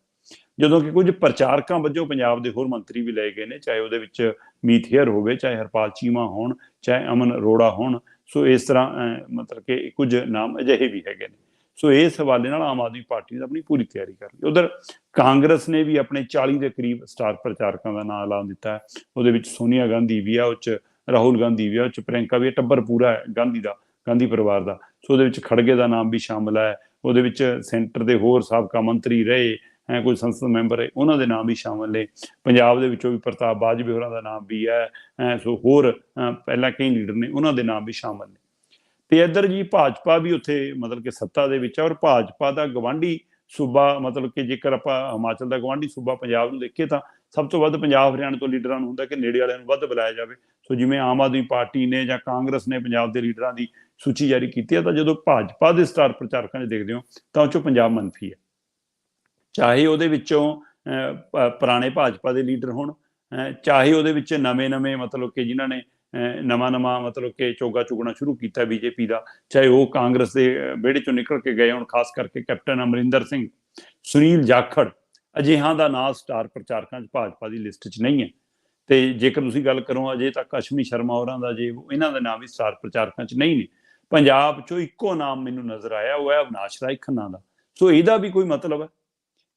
[SPEAKER 2] ਜਦੋਂ ਕਿ ਕੁਝ ਪ੍ਰਚਾਰਕਾਂ ਵਜੋਂ ਪੰਜਾਬ ਦੇ ਹੋਰ ਮੰਤਰੀ ਵੀ ਲਏ ਗਏ ਨੇ, ਚਾਹੇ ਉਹਦੇ ਵਿੱਚ ਮੀਤ ਹੇਅਰ ਹੋਵੇ, ਚਾਹੇ ਹਰਪਾਲ ਚੀਮਾ ਹੋਣ, ਚਾਹੇ ਅਮਨ ਅਰੋੜਾ ਹੋਣ। ਸੋ ਇਸ ਤਰ੍ਹਾਂ ਮਤਲਬ ਕਿ ਕੁਝ ਨਾਮ ਅਜਿਹੇ ਵੀ ਹੈਗੇ ਨੇ। ਸੋ ਇਸ ਹਵਾਲੇ ਨਾਲ ਆਮ ਆਦਮੀ ਪਾਰਟੀ ਆਪਣੀ ਪੂਰੀ ਤਿਆਰੀ ਕਰ ਰਹੀ। ਉਧਰ ਕਾਂਗਰਸ ਨੇ ਵੀ ਆਪਣੇ 40 ਦੇ ਕਰੀਬ ਸਟਾਰ ਪ੍ਰਚਾਰਕਾਂ ਦਾ ਨਾਮ ਐਲਾਨ ਦਿੱਤਾ ਹੈ। ਉਹਦੇ ਵਿੱਚ ਸੋਨੀਆ ਗਾਂਧੀ ਵੀ ਆ, ਉਹ 'ਚ ਰਾਹੁਲ ਗਾਂਧੀ ਵੀ ਆ, ਉਹ 'ਚ ਪ੍ਰਿਅੰਕਾ ਵੀ, ਟੱਬਰ ਪੂਰਾ ਹੈ ਗਾਂਧੀ ਪਰਿਵਾਰ ਦਾ। ਸੋ ਉਹਦੇ ਵਿੱਚ ਖੜਗੇ ਦਾ ਨਾਮ ਵੀ ਸ਼ਾਮਲ ਹੈ। ਉਹਦੇ ਵਿੱਚ ਸੈਂਟਰ ਦੇ ਹੋਰ ਸਾਬਕਾ ਮੰਤਰੀ ਰਹੇ ਕੋਈ ਸੰਸਦ ਮੈਂਬਰ ਹੈ, ਉਹਨਾਂ ਦੇ ਨਾਮ ਵੀ ਸ਼ਾਮਲ ਨੇ। ਪੰਜਾਬ ਦੇ ਵਿੱਚੋਂ ਵੀ ਪ੍ਰਤਾਪ ਬਾਜਵੇ ਹੋਰਾਂ ਦਾ ਨਾਮ ਵੀ ਹੈ। ਸੋ ਹੋਰ ਪਹਿਲਾਂ ਕਈ ਲੀਡਰ ਨੇ, ਉਹਨਾਂ ਦੇ ਨਾਮ ਵੀ ਸ਼ਾਮਲ ਨੇ। ਤੇ ਇੱਧਰ ਜੀ ਭਾਜਪਾ ਵੀ ਉੱਥੇ ਮਤਲਬ ਕਿ ਸੱਤਾ ਦੇ ਵਿੱਚ ਹੈ, ਔਰ ਭਾਜਪਾ ਦਾ ਗਵਾਂਢੀ ਸੂਬਾ, ਮਤਲਬ ਕਿ ਜੇਕਰ ਆਪਾਂ ਹਿਮਾਚਲ ਦਾ ਗਵਾਂਢੀ ਸੂਬਾ ਪੰਜਾਬ ਨੂੰ ਦੇਖੀਏ ਤਾਂ ਸਭ ਤੋਂ ਵੱਧ ਪੰਜਾਬ ਹਰਿਆਣਾ ਤੋਂ ਲੀਡਰਾਂ ਨੂੰ ਹੁੰਦਾ ਕਿ ਨੇੜੇ ਵਾਲਿਆਂ ਨੂੰ ਵੱਧ ਬੁਲਾਇਆ ਜਾਵੇ। ਸੋ ਜਿਵੇਂ ਆਮ ਆਦਮੀ ਪਾਰਟੀ ਨੇ ਜਾਂ ਕਾਂਗਰਸ ਨੇ ਪੰਜਾਬ ਦੇ ਲੀਡਰਾਂ ਦੀ ਸੂਚੀ ਜਾਰੀ ਕੀਤੀ ਹੈ, ਤਾਂ ਜਦੋਂ ਭਾਜਪਾ ਦੇ ਸਟਾਰ ਪ੍ਰਚਾਰਕਾਂ 'ਚ ਦੇਖਦੇ ਹੋ ਤਾਂ ਉਹ 'ਚੋਂ ਪੰਜਾਬ ਮੰਨਫੀ ਹੈ। ਚਾਹੇ ਉਹਦੇ ਵਿੱਚੋਂ ਪੁਰਾਣੇ ਭਾਜਪਾ ਦੇ ਲੀਡਰ ਹੋਣ, ਚਾਹੇ ਉਹਦੇ ਵਿੱਚ ਨਵੇਂ ਮਤਲਬ ਕਿ ਜਿਨ੍ਹਾਂ ਨੇ ਨਵਾਂ ਮਤਲਬ ਕਿ ਚੋਗਾ ਚੁਗਣਾ ਸ਼ੁਰੂ ਕੀਤਾ ਬੀਜੇਪੀ ਦਾ, ਚਾਹੇ ਉਹ ਕਾਂਗਰਸ ਦੇ ਵਿਹੜੇ ਚੋਂ ਨਿਕਲ ਕੇ ਗਏ ਹੋਣ, ਖਾਸ ਕਰਕੇ ਕੈਪਟਨ ਅਮਰਿੰਦਰ ਸਿੰਘ, ਸੁਨੀਲ ਜਾਖੜ, ਅਜਿਹਾ ਦਾ ਨਾਂ ਸਟਾਰ ਪ੍ਰਚਾਰਕਾਂ 'ਚ ਭਾਜਪਾ ਦੀ ਲਿਸਟ 'ਚ ਨਹੀਂ ਹੈ। ਤੇ ਜੇਕਰ ਤੁਸੀਂ ਗੱਲ ਕਰੋ ਅਜੇ ਤੱਕ ਅਸ਼ਵਨੀ ਸ਼ਰਮਾ ਹੋਰਾਂ ਦਾ, ਜੇ ਇਹਨਾਂ ਦੇ ਨਾਮ ਵੀ ਸਟਾਰ ਪ੍ਰਚਾਰਕਾਂ 'ਚ ਨਹੀਂ ਨੇ। ਪੰਜਾਬ 'ਚੋਂ ਇੱਕੋ ਨਾਮ ਮੈਨੂੰ ਨਜ਼ਰ ਆਇਆ, ਉਹ ਹੈ ਅਵਿਨਾਸ਼ ਰਾਏ ਖੰਨਾ ਦਾ। ਸੋ ਇਹਦਾ ਵੀ ਕੋਈ ਮਤਲਬ ਹੈ,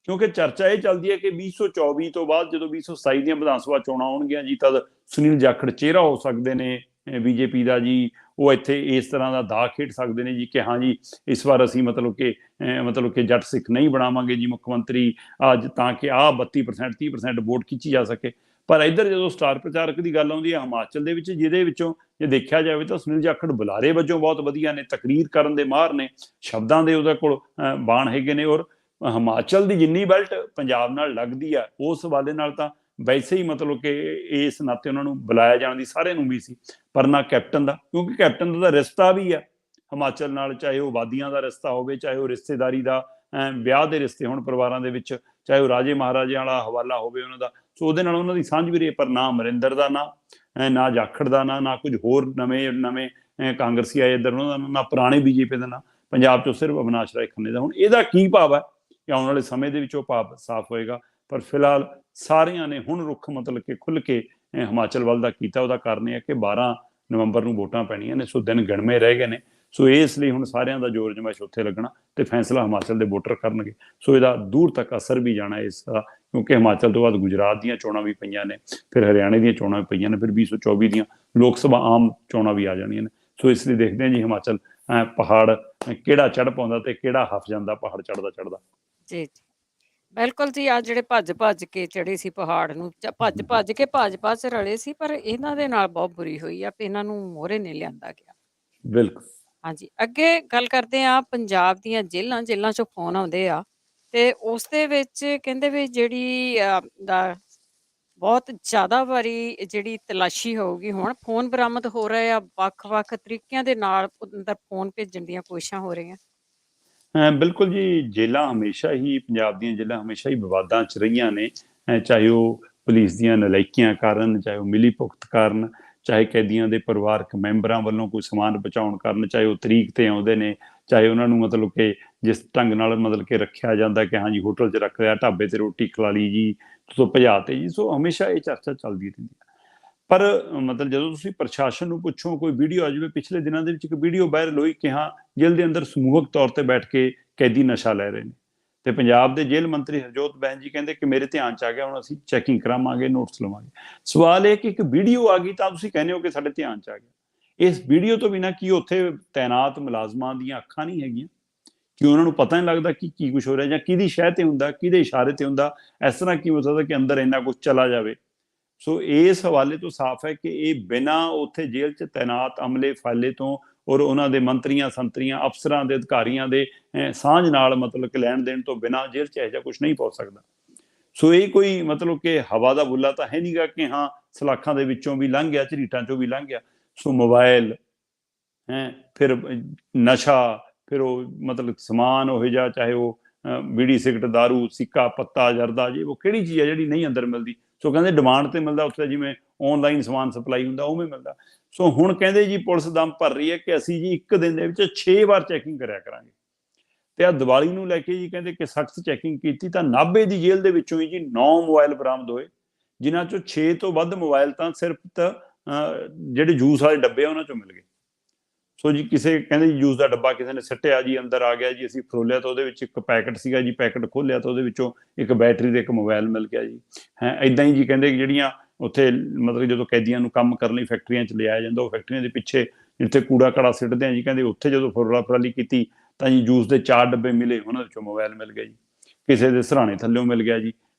[SPEAKER 2] ਕਿਉਂਕਿ ਚਰਚਾ ਇਹ ਚੱਲਦੀ ਹੈ ਕਿ 2024 ਤੋਂ ਬਾਅਦ ਜਦੋਂ 2027 ਦੀਆਂ ਵਿਧਾਨ ਸਭਾ ਚੋਣਾਂ ਆਉਣਗੀਆਂ ਜੀ, ਤਦ ਸੁਨੀਲ ਜਾਖੜ ਚਿਹਰਾ ਹੋ ਸਕਦੇ ਨੇ ਬੀਜੇਪੀ ਦਾ ਜੀ। ਉਹ ਇੱਥੇ ਇਸ ਤਰ੍ਹਾਂ ਦਾ ਦਾਅ ਖੇਡ ਸਕਦੇ ਨੇ ਜੀ ਕਿ ਹਾਂ ਜੀ ਇਸ ਵਾਰ ਅਸੀਂ ਮਤਲਬ ਕਿ ਜੱਟ ਸਿੱਖ ਨਹੀਂ ਬਣਾਵਾਂਗੇ ਜੀ ਮੁੱਖ ਮੰਤਰੀ, ਅੱਜ ਤਾਂ ਕਿ ਆਹ 32% 30% ਵੋਟ ਖਿੱਚੀ ਜਾ ਸਕੇ। ਪਰ ਇੱਧਰ ਜਦੋਂ ਸਟਾਰ ਪ੍ਰਚਾਰਕ ਦੀ ਗੱਲ ਆਉਂਦੀ ਹੈ ਹਿਮਾਚਲ ਦੇ ਵਿੱਚ, ਜਿਹਦੇ ਵਿੱਚੋਂ ਜੇ ਦੇਖਿਆ ਜਾਵੇ ਤਾਂ ਸੁਨੀਲ ਜਾਖੜ ਬੁਲਾਰੇ ਵਜੋਂ ਬਹੁਤ ਵਧੀਆ ਨੇ, ਤਕਰੀਰ ਕਰਨ ਦੇ ਮਾਹਰ ਨੇ, ਸ਼ਬਦਾਂ ਦੇ ਉਹਦੇ ਕੋਲ ਬਾਣ ਹੈਗੇ ਨੇ। ਔਰ ਹਿਮਾਚਲ ਦੀ ਜਿੰਨੀ ਬੈਲਟ ਪੰਜਾਬ ਨਾਲ ਲੱਗਦੀ ਆ, ਉਸ ਹਵਾਲੇ ਨਾਲ ਤਾਂ ਵੈਸੇ ਹੀ ਮਤਲਬ ਕਿ ਇਸ ਨਾਤੇ ਉਹਨਾਂ ਨੂੰ ਬੁਲਾਇਆ ਜਾਣ ਦੀ ਸਾਰਿਆਂ ਨੂੰ ਵੀ ਸੀ, ਪਰ ਨਾ ਕੈਪਟਨ ਦਾ, ਕਿਉਂਕਿ ਕੈਪਟਨ ਦਾ ਰਿਸ਼ਤਾ ਵੀ ਆ ਹਿਮਾਚਲ ਨਾਲ, ਚਾਹੇ ਉਹ ਵਾਦੀਆਂ ਦਾ ਰਿਸ਼ਤਾ ਹੋਵੇ, ਚਾਹੇ ਉਹ ਰਿਸ਼ਤੇਦਾਰੀ ਦਾ ਵਿਆਹ ਦੇ ਰਿਸ਼ਤੇ ਹੋਣ ਪਰਿਵਾਰਾਂ ਦੇ ਵਿੱਚ, ਚਾਹੇ ਉਹ ਰਾਜੇ ਮਹਾਰਾਜਿਆਂ ਵਾਲਾ ਹਵਾਲਾ ਹੋਵੇ ਉਹਨਾਂ ਦਾ। ਸੋ ਉਹਦੇ ਨਾਲ ਉਹਨਾਂ ਦੀ ਸਾਂਝ ਵੀ ਰਹੀ, ਪਰ ਨਾ ਅਮਰਿੰਦਰ ਦਾ ਨਾ ਜਾਖੜ ਦਾ ਨਾ ਕੁਝ ਹੋਰ ਨਵੇਂ ਕਾਂਗਰਸੀ ਆਏ ਇੱਧਰ ਉਹਨਾਂ ਦਾ ਨਾ ਪੁਰਾਣੇ ਬੀਜੇਪੀ ਦਾ ਨਾਂ, ਪੰਜਾਬ 'ਚੋਂ ਸਿਰਫ ਅਵਿਨਾਸ਼ ਰਾਏ ਖੰਨੇ ਦਾ। ਹੁਣ ਇਹਦਾ ਕੀ ਭਾਵ ਹੈ ਕਿ ਆਉਣ ਵਾਲੇ ਸਮੇਂ ਦੇ ਵਿੱਚ ਉਹ ਭਾਵ ਸਾਫ਼ ਹੋਏਗਾ, ਪਰ ਫਿਲਹਾਲ ਸਾਰਿਆਂ ਨੇ ਹੁਣ ਰੁੱਖ ਮਤਲਬ ਕਿ ਖੁੱਲ੍ਹ ਕੇ ਹਿਮਾਚਲ ਵੱਲ ਦਾ ਕੀਤਾ। ਉਹਦਾ ਕਾਰਨ ਇਹ ਹੈ ਕਿ 12 ਨਵੰਬਰ ਨੂੰ ਵੋਟਾਂ ਪੈਣੀਆਂ ਨੇ, ਸੋ ਦਿਨ ਗਿਣਵੇਂ ਰਹਿ ਗਏ ਨੇ। ਸੋ ਇਸ ਲਈ ਹੁਣ ਸਾਰਿਆਂ ਦਾ ਜ਼ੋਰ ਜਮਾਇਸ਼ ਉੱਥੇ ਲੱਗਣਾ ਤੇ ਫੈਸਲਾ ਹਿਮਾਚਲ ਦੇ ਵੋਟਰ ਕਰਨਗੇ। ਸੋ ਇਹਦਾ ਦੂਰ ਤੱਕ ਅਸਰ ਵੀ ਜਾਣਾ ਇਸ ਦਾ, ਕਿਉਂਕਿ ਹਿਮਾਚਲ ਤੋਂ ਬਾਅਦ ਗੁਜਰਾਤ ਦੀਆਂ ਚੋਣਾਂ ਵੀ ਪਈਆਂ ਨੇ, ਫਿਰ ਹਰਿਆਣੇ ਦੀਆਂ ਚੋਣਾਂ ਵੀ ਪਈਆਂ ਨੇ, ਫਿਰ 2024 ਦੀਆਂ ਲੋਕ ਸਭਾ ਆਮ ਚੋਣਾਂ ਵੀ ਆ ਜਾਣੀਆਂ ਨੇ। ਸੋ ਇਸ ਲਈ ਦੇਖਦੇ ਹਾਂ ਜੀ ਹਿਮਾਚਲ ਪਹਾੜ ਕਿਹੜਾ ਚੜ੍ਹ ਪਾਉਂਦਾ ਤੇ ਕਿਹੜਾ ਹਫ ਜਾਂਦਾ ਪਹਾੜ ਚੜ੍ਹਦਾ।
[SPEAKER 1] ਜੀ ਜੀ, ਬਿਲਕੁਲ ਜੀ। ਆ ਜਿਹੜੇ ਭੱਜ ਕੇ ਚੜੇ ਸੀ ਪਹਾੜ ਨੂੰ, ਭੱਜ ਕੇ ਭਾਜਪਾ 'ਚ ਰਲੇ ਸੀ, ਪਰ ਇਹਨਾਂ ਦੇ ਨਾਲ ਬਹੁਤ ਬੁਰੀ ਹੋਈ ਆ, ਇਹਨਾਂ ਨੂੰ ਮੋਹਰੇ ਨਹੀਂ ਲਿਆਂਦਾ ਗਿਆ।
[SPEAKER 2] ਬਿਲਕੁਲ।
[SPEAKER 1] ਹਾਂਜੀ, ਅੱਗੇ ਗੱਲ ਕਰਦੇ ਆ ਪੰਜਾਬ ਦੀਆਂ ਜੇਲ੍ਹਾਂ 'ਚੋਂ ਫੋਨ ਆਉਂਦੇ ਆ, ਤੇ ਉਸ ਦੇ ਵਿੱਚ ਕਹਿੰਦੇ ਵੀ ਜਿਹੜੀ ਬਹੁਤ ਜ਼ਿਆਦਾ ਵਾਰੀ ਜਿਹੜੀ ਤਲਾਸ਼ੀ ਹੋਊਗੀ। ਹੁਣ ਫੋਨ ਬਰਾਮਦ ਹੋ ਰਹੇ ਆ, ਵੱਖ-ਵੱਖ ਤਰੀਕਿਆਂ ਦੇ ਨਾਲ ਅੰਦਰ ਫੋਨ ਭੇਜਣ ਦੀਆਂ ਕੋਸ਼ਿਸ਼ਾਂ ਹੋ ਰਹੀਆਂ।
[SPEAKER 2] ਬਿਲਕੁਲ ਜੀ, ਜੇਲ੍ਹਾਂ ਹਮੇਸ਼ਾ ਹੀ, ਪੰਜਾਬ ਦੀਆਂ ਜੇਲ੍ਹਾਂ ਹਮੇਸ਼ਾ ਹੀ ਵਿਵਾਦਾਂ 'ਚ ਰਹੀਆਂ ਨੇ, ਚਾਹੇ ਉਹ ਪੁਲਿਸ ਦੀਆਂ ਨਲਾਇਕੀਆਂ ਕਾਰਨ, ਚਾਹੇ ਉਹ ਮਿਲੀ ਭੁਗਤ ਕਾਰਨ, ਚਾਹੇ ਕੈਦੀਆਂ ਦੇ ਪਰਿਵਾਰਕ ਮੈਂਬਰਾਂ ਵੱਲੋਂ ਕੋਈ ਸਮਾਨ ਬਚਾਉਣ ਕਾਰਨ, ਚਾਹੇ ਉਹ ਤਰੀਕ ਤੇ ਆਉਂਦੇ ਨੇ, ਚਾਹੇ ਉਹਨਾਂ ਨੂੰ ਮਤਲਬ ਕਿ ਜਿਸ ਢੰਗ ਨਾਲ ਮਤਲਬ ਕਿ ਰੱਖਿਆ ਜਾਂਦਾ ਕਿ ਹਾਂਜੀ ਹੋਟਲ 'ਚ ਰੱਖ ਲਿਆ, ਢਾਬੇ ਤੇ ਰੋਟੀ ਖਿਲਾ ਲਈ ਜੀ, ਤੋਂ ਭਜਾ ਤੇ ਜੀ। ਸੋ ਹਮੇਸ਼ਾ ਇਹ ਚਰਚਾ ਚੱਲਦੀ ਰਹਿੰਦੀ ਹੈ। ਪਰ ਮਤਲਬ ਜਦੋਂ ਤੁਸੀਂ ਪ੍ਰਸ਼ਾਸਨ ਨੂੰ ਪੁੱਛੋ, ਕੋਈ ਵੀਡੀਓ ਆ ਜਾਵੇ, ਪਿਛਲੇ ਦਿਨਾਂ ਦੇ ਵਿੱਚ ਇੱਕ ਵੀਡੀਓ ਵਾਇਰਲ ਹੋਈ ਕਿ ਹਾਂ ਜੇਲ੍ਹ ਦੇ ਅੰਦਰ ਸਮੂਹਕ ਤੌਰ ਤੇ ਬੈਠ ਕੇ ਕੈਦੀ ਨਸ਼ਾ ਲੈ ਰਹੇ ਨੇ, ਤੇ ਪੰਜਾਬ ਦੇ ਜੇਲ੍ਹ ਮੰਤਰੀ ਹਰਜੋਤ ਬੈਂਸ ਜੀ ਕਹਿੰਦੇ ਕਿ ਮੇਰੇ ਧਿਆਨ 'ਚ ਆ ਗਿਆ, ਹੁਣ ਅਸੀਂ ਚੈਕਿੰਗ ਕਰਾਵਾਂਗੇ, ਨੋਟਸ ਲਵਾਂਗੇ। ਸਵਾਲ ਇਹ ਕਿ ਇੱਕ ਵੀਡੀਓ ਆ ਗਈ ਤਾਂ ਤੁਸੀਂ ਕਹਿੰਦੇ ਹੋ ਕਿ ਸਾਡੇ ਧਿਆਨ 'ਚ ਆ ਗਿਆ। ਇਸ ਵੀਡੀਓ ਤੋਂ ਬਿਨਾਂ ਕੀ ਉੱਥੇ ਤੈਨਾਤ ਮੁਲਾਜ਼ਮਾਂ ਦੀਆਂ ਅੱਖਾਂ ਨਹੀਂ ਹੈਗੀਆਂ ਕਿ ਉਹਨਾਂ ਨੂੰ ਪਤਾ ਨਹੀਂ ਲੱਗਦਾ ਕਿ ਕੀ ਕੁਛ ਹੋ ਰਿਹਾ, ਜਾਂ ਕਿਹਦੀ ਸ਼ਹਿ ਤੇ ਹੁੰਦਾ, ਕਿਹਦੇ ਇਸ਼ਾਰੇ ਤੇ ਹੁੰਦਾ? ਇਸ ਤਰ੍ਹਾਂ ਕੀ ਹੋ ਸਕਦਾ ਕਿ ਅੰਦਰ ਇੰਨਾ ਕੁਛ ਚਲਾ ਜਾਵੇ? ਸੋ ਇਸ ਹਵਾਲੇ ਤੋਂ ਸਾਫ਼ ਹੈ ਕਿ ਇਹ ਬਿਨਾਂ ਉੱਥੇ ਜੇਲ੍ਹ 'ਚ ਤੈਨਾਤ ਅਮਲੇ ਫਾਲੇ ਤੋਂ ਔਰ ਉਹਨਾਂ ਦੇ ਮੰਤਰੀਆਂ ਸੰਤਰੀਆਂ ਅਫਸਰਾਂ ਦੇ ਅਧਿਕਾਰੀਆਂ ਦੇ ਸਾਂਝ ਨਾਲ ਮਤਲਬ ਕਿ ਲੈਣ ਦੇਣ ਤੋਂ ਬਿਨਾਂ ਜੇਲ੍ਹ 'ਚ ਇਹੋ ਜਿਹਾ ਕੁਛ ਨਹੀਂ ਪਹੁੰਚ ਸਕਦਾ। ਸੋ ਇਹ ਕੋਈ ਮਤਲਬ ਕਿ ਹਵਾ ਦਾ ਬੁੱਲਾ ਤਾਂ ਹੈ ਨਹੀਂਗਾ ਕਿ ਹਾਂ ਸਲਾਖਾਂ ਦੇ ਵਿੱਚੋਂ ਵੀ ਲੰਘ ਗਿਆ, ਝਰੀਟਾਂ 'ਚੋਂ ਵੀ ਲੰਘ ਗਿਆ। ਸੋ ਮੋਬਾਇਲ ਫਿਰ ਨਸ਼ਾ, ਫਿਰ ਉਹ ਮਤਲਬ ਸਮਾਨ ਉਹ ਜਿਹਾ, ਚਾਹੇ ਉਹ ਬੀੜੀ ਸਿਗਰਟ ਦਾਰੂ ਸਿੱਕਾ ਪੱਤਾ ਜਰਦਾ ਜੀ, ਉਹ ਕਿਹੜੀ ਚੀਜ਼ ਹੈ ਜਿਹੜੀ ਨਹੀਂ ਅੰਦਰ ਮਿਲਦੀ? ਸੋ ਕਹਿੰਦੇ ਡਿਮਾਂਡ ਤੇ ਮਿਲਦਾ, ਉੱਥੇ ਜਿਵੇਂ ਆਨਲਾਈਨ ਸਮਾਨ ਸਪਲਾਈ ਹੁੰਦਾ ਉਵੇਂ ਮਿਲਦਾ। ਸੋ ਹੁਣ ਕਹਿੰਦੇ ਜੀ ਪੁਲਿਸ ਦਮ ਭਰ ਰਹੀ ਹੈ ਕਿ ਅਸੀਂ ਜੀ ਇੱਕ ਦਿਨ ਦੇ ਵਿੱਚ 6 ਵਾਰ ਚੈਕਿੰਗ ਕਰਿਆ ਕਰਾਂਗੇ। ਤੇ ਆ ਦੀਵਾਲੀ ਨੂੰ ਲੈ ਕੇ ਜੀ ਕਹਿੰਦੇ ਕਿ ਸਖਤ ਚੈਕਿੰਗ ਕੀਤੀ ਤਾਂ ਨਾਭੇ ਦੀ ਜੇਲ੍ਹ ਦੇ ਵਿੱਚੋਂ ਹੀ ਜੀ 9 ਮੋਬਾਈਲ ਬਰਾਮਦ ਹੋਏ, ਜਿਨ੍ਹਾਂ ਚੋਂ 6 ਤੋਂ ਵੱਧ ਮੋਬਾਈਲ ਤਾਂ ਸਿਰਫ ਜਿਹੜੇ ਜੂਸ ਵਾਲੇ ਡੱਬੇ ਆ ਉਹਨਾਂ ਚੋਂ ਮਿਲ ਗਏ। ਸੋ ਜੀ ਕਿਸੇ ਕਹਿੰਦੇ ਜੀ ਜੂਸ ਦਾ ਡੱਬਾ ਕਿਸੇ ਨੇ ਸਿੱਟਿਆ ਜੀ, ਅੰਦਰ ਆ ਗਿਆ ਜੀ, ਅਸੀਂ ਫਰੋਲਿਆ ਤਾਂ ਉਹਦੇ ਵਿੱਚ ਇੱਕ ਪੈਕਟ ਸੀਗਾ ਜੀ, ਪੈਕਟ ਖੋਲ੍ਹਿਆ ਤਾਂ ਉਹਦੇ ਵਿੱਚੋਂ ਇੱਕ ਬੈਟਰੀ ਤੇ ਇੱਕ ਮੋਬਾਈਲ ਮਿਲ ਗਿਆ ਜੀ। ਇੱਦਾਂ ਹੀ ਜੀ ਕਹਿੰਦੇ ਜਿਹੜੀਆਂ ਉੱਥੇ ਮਤਲਬ ਜਦੋਂ ਕੈਦੀਆਂ ਨੂੰ ਕੰਮ ਕਰਨ ਲਈ ਫੈਕਟਰੀਆਂ 'ਚ ਲਿਆਇਆ ਜਾਂਦਾ, ਉਹ ਫੈਕਟਰੀਆਂ ਦੇ ਪਿੱਛੇ ਜਿੱਥੇ ਕੂੜਾ ਕੜਾ ਸਿੱਟਦੇ ਆ ਜੀ, ਕਹਿੰਦੇ ਉੱਥੇ ਜਦੋਂ ਫਰੋਲਾ ਫਰਾਲੀ ਕੀਤੀ ਤਾਂ ਜੀ ਜੂਸ ਦੇ 4 ਡੱਬੇ ਮਿਲੇ, ਉਹਨਾਂ ਵਿੱਚੋਂ ਮੋਬਾਈਲ ਮਿਲ ਗਿਆ ਜੀ। ਕਿਸੇ ਦੇ ਸਿਰਹਾਣੇ ਥੱਲਿਓਂ ਮਿਲ ਗਿਆ ਜੀ।